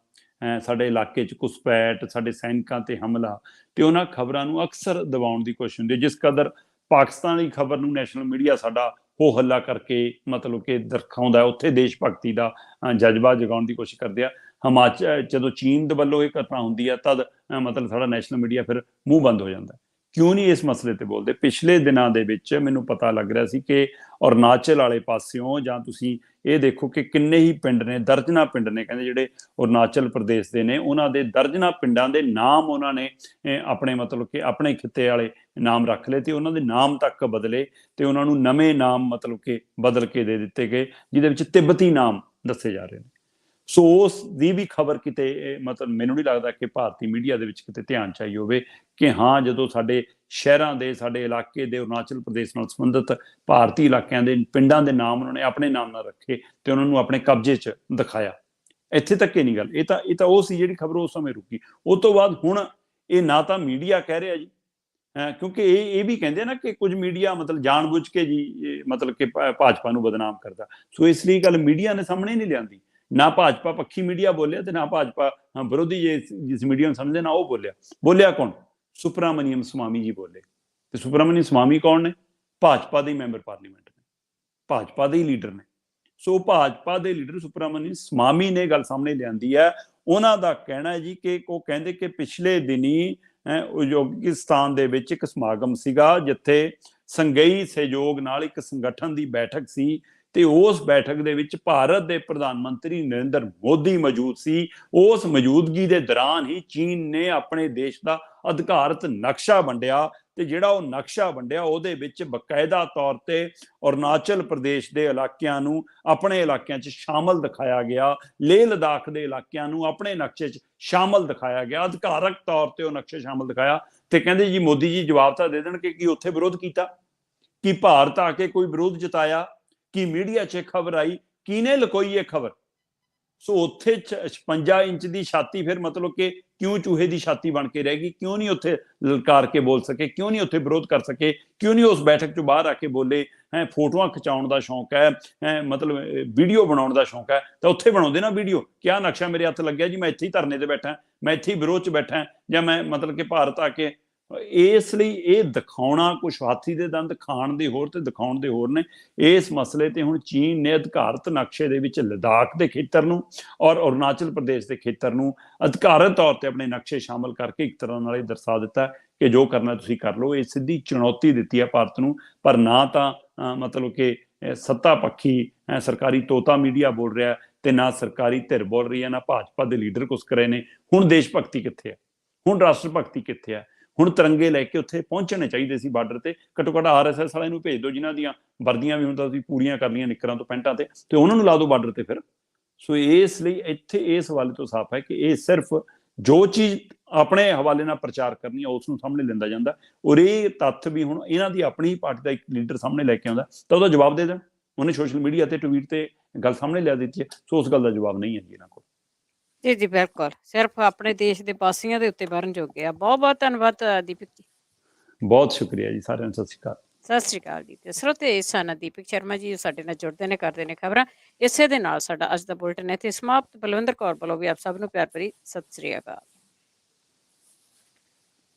[SPEAKER 2] ਸਾਡੇ ਇਲਾਕੇ 'ਚ ਘੁਸਪੈਠ, ਸਾਡੇ ਸੈਨਿਕਾਂ ਤੇ ਹਮਲਾ, ਤੇ ਉਹਨਾਂ ਖਬਰਾਂ ਨੂੰ ਅਕਸਰ ਦਬਾਉਣ ਦੀ ਕੋਸ਼ਿਸ਼ ਹੁੰਦੀ ਹੈ। ਜਿਸ ਕਦਰ ਪਾਕਿਸਤਾਨ ਦੀ ਖਬਰ ਨੂੰ ਨੈਸ਼ਨਲ ਮੀਡੀਆ ਸਾਡਾ ਹੋ ਹੱਲਾ ਕਰਕੇ ਮਤਲਬ ਕਿ ਦਿਖਾਉਂਦਾ, ਉੱਥੇ ਦੇਸ਼ ਭਗਤੀ ਦਾ ਜਜ਼ਬਾ ਜਗਾਉਣ ਦੀ ਕੋਸ਼ਿਸ਼ ਕਰਦੇ ਆ। ਹਿਮਾਚਲ ਜਦੋਂ ਚੀਨ ਦੇ ਵੱਲੋਂ ਇਹ ਘਟਨਾ ਹੁੰਦੀ ਹੈ ਤਦ ਮਤਲਬ ਸਾਡਾ ਨੈਸ਼ਨਲ ਮੀਡੀਆ ਫਿਰ ਮੂੰਹ ਬੰਦ ਹੋ ਜਾਂਦਾ। ਕਿਉਂ ਨਹੀਂ ਇਸ ਮਸਲੇ ਤੇ ਬੋਲਦੇ? ਪਿਛਲੇ ਦਿਨਾਂ ਦੇ ਵਿੱਚ ਮੈਨੂੰ ਪਤਾ ਲੱਗ ਰਿਹਾ ਸੀ ਕਿ ਅਰੁਣਾਚਲ ਵਾਲੇ ਪਾਸਿਓਂ, ਜਾਂ ਤੁਸੀਂ ਇਹ ਦੇਖੋ ਕਿ ਕਿੰਨੇ ਹੀ ਪਿੰਡ ਨੇ, ਦਰਜਨਾਂ ਪਿੰਡ ਨੇ, ਕਹਿੰਦੇ ਜਿਹੜੇ ਅਰੁਣਾਚਲ ਪ੍ਰਦੇਸ਼ ਦੇ ਨੇ, ਉਹਨਾਂ ਦੇ ਦਰਜਨਾਂ ਪਿੰਡਾਂ ਦੇ ਨਾਮ ਉਹਨਾਂ ਨੇ ਆਪਣੇ ਮਤਲਬ ਕਿ ਆਪਣੇ ਖਿੱਤੇ ਵਾਲੇ ਨਾਮ ਰੱਖ ਲਏ, ਤੇ ਉਹਨਾਂ ਦੇ ਨਾਮ ਤੱਕ ਬਦਲੇ, ਤੇ ਉਹਨਾਂ ਨੂੰ ਨਵੇਂ ਨਾਮ ਮਤਲਬ ਕਿ ਬਦਲ ਕੇ ਦੇ ਦਿੱਤੇ ਗਏ, ਜਿਹਦੇ ਵਿੱਚ ਤਿੱਬਤੀ ਨਾਮ ਦੱਸੇ ਜਾ ਰਹੇ ਨੇ। ਸੋ ਉਸ ਦੀ ਵੀ ਖਬਰ ਕਿਤੇ ਮਤਲਬ ਮੈਨੂੰ ਨਹੀਂ ਲੱਗਦਾ ਕਿ ਭਾਰਤੀ ਮੀਡੀਆ ਦੇ ਵਿੱਚ ਕਿਤੇ ਧਿਆਨ ਚ ਆਈ ਹੋਵੇ ਕਿ ਹਾਂ ਜਦੋਂ ਸਾਡੇ ਸ਼ਹਿਰਾਂ ਦੇ, ਸਾਡੇ ਇਲਾਕੇ ਦੇ, ਅਰੁਣਾਚਲ ਪ੍ਰਦੇਸ਼ ਨਾਲ ਸੰਬੰਧਿਤ ਭਾਰਤੀ ਇਲਾਕਿਆਂ ਦੇ ਪਿੰਡਾਂ ਦੇ ਨਾਮ ਉਹਨਾਂ ਨੇ ਆਪਣੇ ਨਾਮ ਨਾਲ ਰੱਖੇ ਤੇ ਉਹਨਾਂ ਨੂੰ ਆਪਣੇ ਕਬਜ਼ੇ 'ਚ ਦਿਖਾਇਆ। ਇੱਥੇ ਤੱਕ ਇਹ ਨਹੀਂ ਗੱਲ, ਇਹ ਤਾਂ ਉਹ ਸੀ ਜਿਹੜੀ ਖਬਰ ਉਸ ਸਮੇਂ ਰੁਕੀ। ਉਸ ਤੋਂ ਬਾਅਦ ਹੁਣ ਇਹ ਨਾ ਤਾਂ ਮੀਡੀਆ ਕਹਿ ਰਿਹਾ ਜੀ, ਕਿਉਂਕਿ ਇਹ ਵੀ ਕਹਿੰਦੇ ਨਾ ਕਿ ਕੁਝ ਮੀਡੀਆ ਮਤਲਬ ਜਾਣਬੁੱਝ ਕੇ ਜੀ ਮਤਲਬ ਕਿ ਭਾਜਪਾ ਨੂੰ ਬਦਨਾਮ ਕਰਦਾ। ਸੋ ਇਸ ਲਈ ਗੱਲ ਮੀਡੀਆ ਨੇ ਸਾਹਮਣੇ ਨਹੀਂ ਲਿਆਂਦੀ। ਨਾ ਭਾਜਪਾ ਪੱਖੀ ਮੀਡੀਆ ਬੋਲਿਆ ਤੇ ਨਾ ਭਾਜਪਾ ਵਿਰੋਧੀ ਜਿਸ ਮੀਡੀਆ ਨੂੰ ਸਮਝਦੇ ਨਾ ਉਹ ਬੋਲਿਆ ਕੌਣ? ਸੁਬਰਾਮਨੀਅਮ ਸਵਾਮੀ ਜੀ ਬੋਲੇ। ਤੇ ਸੁਬਰਾਮਨੀਅਮ ਸਵਾਮੀ ਕੌਣ ਨੇ? ਭਾਜਪਾ ਦੇ ਮੈਂਬਰ ਪਾਰਲੀਮੈਂਟ ਨੇ, ਭਾਜਪਾ ਦੇ ਹੀ ਲੀਡਰ ਨੇ। ਸੋ ਭਾਜਪਾ ਦੇ ਲੀਡਰ ਸੁਬਰਾਮਨੀਅਮ ਸਵਾਮੀ ਨੇ ਗੱਲ ਸਾਹਮਣੇ ਲਿਆਂਦੀ ਹੈ। ਉਹਨਾਂ ਦਾ ਕਹਿਣਾ ਹੈ ਜੀ ਕਿ ਉਹ ਕਹਿੰਦੇ ਕਿ ਪਿਛਲੇ ਦਿਨੀ ਉਜ਼ਬੇਕਿਸਤਾਨ ਦੇ ਵਿੱਚ ਇੱਕ ਸਮਾਗਮ ਸੀਗਾ ਜਿੱਥੇ ਸੰਘਈ ਸਹਿਯੋਗ ਨਾਲ ਇੱਕ ਸੰਗਠਨ ਦੀ ਬੈਠਕ ਸੀ ਤੇ ਉਸ ਬੈਠਕ ਦੇ ਵਿੱਚ ਭਾਰਤ ਦੇ ਪ੍ਰਧਾਨ ਮੰਤਰੀ ਨਰਿੰਦਰ ਮੋਦੀ ਮੌਜੂਦ ਸੀ। ਉਸ ਮੌਜੂਦਗੀ ਦੇ ਦੌਰਾਨ ਹੀ ਚੀਨ ਨੇ ਆਪਣੇ ਦੇਸ਼ ਦਾ ਅਧਿਕਾਰਤ ਨਕਸ਼ਾ ਵੰਡਿਆ ਤੇ ਜਿਹੜਾ ਉਹ ਨਕਸ਼ਾ ਵੰਡਿਆ ਉਹਦੇ ਵਿੱਚ ਬਕਾਇਦਾ ਤੌਰ ਤੇ ਅਰੁਣਾਚਲ ਪ੍ਰਦੇਸ਼ ਦੇ ਇਲਾਕਿਆਂ ਨੂੰ ਆਪਣੇ ਇਲਾਕਿਆਂ 'ਚ ਸ਼ਾਮਲ ਦਿਖਾਇਆ ਗਿਆ, ਲੇਹ ਲਦਾਖ ਦੇ ਇਲਾਕਿਆਂ ਨੂੰ ਆਪਣੇ ਨਕਸ਼ੇ 'ਚ ਸ਼ਾਮਲ ਦਿਖਾਇਆ ਗਿਆ, ਅਧਿਕਾਰਕ ਤੌਰ ਤੇ ਉਹ ਨਕਸ਼ੇ ਸ਼ਾਮਲ ਦਿਖਾਇਆ। ਤੇ ਕਹਿੰਦੇ ਜੀ ਮੋਦੀ ਜੀ ਜਵਾਬ ਤਾਂ ਦੇ ਦੇਣਗੇ ਕਿ ਉੱਥੇ ਵਿਰੋਧ ਕੀਤਾ, ਕਿ ਭਾਰਤ ਆ ਕੇ ਕੋਈ ਵਿਰੋਧ ਜਤਾਇਆ, ਕਿ ਮੀਡੀਆ 'ਚ ਖਬਰ ਆਈ, ਕਿਹਨੇ ਲੁਕੋਈ ਇਹ ਖਬਰ? ਸੋ ਉੱਥੇ 56 ਇੰਚ ਦੀ ਛਾਤੀ ਫਿਰ ਮਤਲਬ ਕਿ ਕਿਉਂ ਚੂਹੇ ਦੀ ਛਾਤੀ ਬਣ ਕੇ ਰਹਿ ਗਈ? ਕਿਉਂ ਨਹੀਂ ਉੱਥੇ ਲਲਕਾਰ ਕੇ ਬੋਲ ਸਕੇ? ਕਿਉਂ ਨਹੀਂ ਉੱਥੇ ਵਿਰੋਧ ਕਰ ਸਕੇ? ਕਿਉਂ ਨਹੀਂ ਉਸ ਬੈਠਕ ਚੋਂ ਬਾਹਰ ਆ ਕੇ ਬੋਲੇ? ਫੋਟੋਆਂ ਖਿਚਾਉਣ ਦਾ ਸ਼ੌਂਕ ਹੈ, ਮਤਲਬ ਵੀਡੀਓ ਬਣਾਉਣ ਦਾ ਸ਼ੌਂਕ ਹੈ ਤਾਂ ਉੱਥੇ ਬਣਾਉਂਦੇ ਨਾ ਵੀਡੀਓ। ਕਿਆ ਨਕਸ਼ਾ ਮੇਰੇ ਹੱਥ ਲੱਗਿਆ ਜੀ, ਮੈਂ ਇੱਥੇ ਹੀ ਧਰਨੇ ਤੇ ਬੈਠਾ, ਮੈਂ ਇੱਥੇ ਹੀ ਵਿਰੋਧ 'ਚ ਬੈਠਾ, ਜਾਂ ਮੈਂ ਮਤਲਬ ਕਿ ਭਾਰਤ ਆ ਕੇ। ਇਸ ਲਈ ਇਹ ਦਿਖਾਉਣਾ ਕੁਛ ਹਾਥੀ ਦੇ ਦੰਦ ਖਾਣ ਦੇ ਹੋਰ ਤੇ ਦਿਖਾਉਣ ਦੇ ਹੋਰ ਨੇ। ਇਸ ਮਸਲੇ ਤੇ ਹੁਣ ਚੀਨ ਨੇ ਅਧਿਕਾਰਤ ਨਕਸ਼ੇ ਦੇ ਵਿੱਚ ਲਦਾਖ ਦੇ ਖੇਤਰ ਨੂੰ ਔਰ ਅਰੁਣਾਚਲ ਪ੍ਰਦੇਸ਼ ਦੇ ਖੇਤਰ ਨੂੰ ਅਧਿਕਾਰਤ ਤੌਰ ਤੇ ਆਪਣੇ ਨਕਸ਼ੇ ਸ਼ਾਮਲ ਕਰਕੇ ਇੱਕ ਤਰ੍ਹਾਂ ਨਾਲ ਇਹ ਦਰਸਾ ਦਿੱਤਾ ਕਿ ਜੋ ਕਰਨਾ ਤੁਸੀਂ ਕਰ ਲਓ। ਇਹ ਸਿੱਧੀ ਚੁਣੌਤੀ ਦਿੱਤੀ ਹੈ ਭਾਰਤ ਨੂੰ। ਪਰ ਨਾ ਤਾਂ ਮਤਲਬ ਕਿ ਸੱਤਾ ਪੱਖੀ ਸਰਕਾਰੀ ਤੋਤਾ ਮੀਡੀਆ ਬੋਲ ਰਿਹਾ ਤੇ ਨਾ ਸਰਕਾਰੀ ਧਿਰ ਬੋਲ ਰਹੀ ਹੈ, ਨਾ ਭਾਜਪਾ ਦੇ ਲੀਡਰ ਕੁਛ ਰਹੇ ਨੇ। ਹੁਣ ਦੇਸ਼ ਭਗਤੀ ਕਿੱਥੇ ਹੈ? ਹੁਣ ਰਾਸ਼ਟਰ ਭਗਤੀ ਕਿੱਥੇ ਹੈ? ਹੁਣ ਤਿਰੰਗੇ ਲੈ ਕੇ ਉੱਥੇ ਪਹੁੰਚਣੇ ਚਾਹੀਦੇ ਸੀ ਬਾਰਡਰ ਤੇ। ਘੱਟੋ ਘੱਟ RSS ਵਾਲਿਆਂ ਨੂੰ ਭੇਜ ਦਿਓ, ਜਿਨ੍ਹਾਂ ਦੀਆਂ ਵਰਦੀਆਂ ਵੀ ਹੁਣ ਤਾਂ ਤੁਸੀਂ ਪੂਰੀਆਂ ਕਰ ਲਈਆਂ ਨਿੱਕਰਾਂ ਤੋਂ ਪੈਂਟਾਂ ਤੇ ਉਹਨਾਂ ਨੂੰ ਲਾ ਦਿਓ ਬਾਰਡਰ ਤੇ ਫਿਰ। ਸੋ ਇਸ ਲਈ ਇੱਥੇ ਇਸ ਹਵਾਲੇ ਤੋਂ ਸਾਫ਼ ਹੈ ਕਿ ਇਹ ਸਿਰਫ ਜੋ ਚੀਜ਼ ਆਪਣੇ ਹਵਾਲੇ ਨਾਲ ਪ੍ਰਚਾਰ ਕਰਨੀ ਹੈ ਉਸ ਨੂੰ ਸਾਹਮਣੇ ਲੈਂਦਾ ਜਾਂਦਾ। ਔਰ ਇਹ ਤੱਥ ਵੀ ਹੁਣ ਇਹਨਾਂ ਦੀ ਆਪਣੀ ਪਾਰਟੀ ਦਾ ਇੱਕ ਲੀਡਰ ਸਾਹਮਣੇ ਲੈ ਕੇ ਆਉਂਦਾ ਤਾਂ ਉਹਦਾ ਜਵਾਬ ਦੇ ਦੇਣ। ਉਹਨੇ ਸੋਸ਼ਲ ਮੀਡੀਆ ਤੇ ਟਵੀਟ ਤੇ ਗੱਲ ਸਾਹਮਣੇ ਲਿਆ ਦਿੱਤੀ ਹੈ। ਸੋ ਉਸ ਗੱਲ ਦਾ ਜਵਾਬ ਨਹੀਂ ਹੈ ਜੀ ਇਹਨਾਂ ਕੋਲ।
[SPEAKER 1] ਜੀ ਜੀ ਬਿਲਕੁਲ, ਸਿਰਫ ਆਪਣੇ ਦੇਸ਼ ਦੇ ਵਾਸੀਆਂ ਦੇ ਉੱਤੇ ਬਰਨ ਜੋਗੇ ਆ। ਬਹੁਤ ਬਹੁਤ ਧੰਨਵਾਦ ਦੀਪਕ ਜੀ।
[SPEAKER 2] ਬਹੁਤ ਸ਼ੁਕਰੀਆ ਜੀ, ਸਾਰਿਆਂ ਨੂੰ ਸਤਿ ਸ਼੍ਰੀ ਅਕਾਲ।
[SPEAKER 1] ਸਤਿ ਸ਼੍ਰੀ ਅਕਾਲ ਜੀ। ਤੇ ਸਰੋਤੇ ਸਨ ਦੀਪਕ ਸ਼ਰਮਾ ਜੀ, ਸਾਡੇ ਨਾਲ ਜੁੜਦੇ ਨੇ, ਕਰਦੇ ਨੇ ਖਬਰਾਂ। ਇਸੇ ਦੇ ਨਾਲ ਸਾਡਾ ਅੱਜ ਦਾ ਬੁਲਟਨ ਇੱਥੇ ਸਮਾਪਤ। ਬਲਵਿੰਦਰ ਕੌਰ ਵੱਲੋਂ ਵੀ ਆਪ ਸਭ ਨੂੰ ਪਿਆਰ ਭਰੀ ਸਤਿ ਸ਼੍ਰੀ ਅਕਾਲ।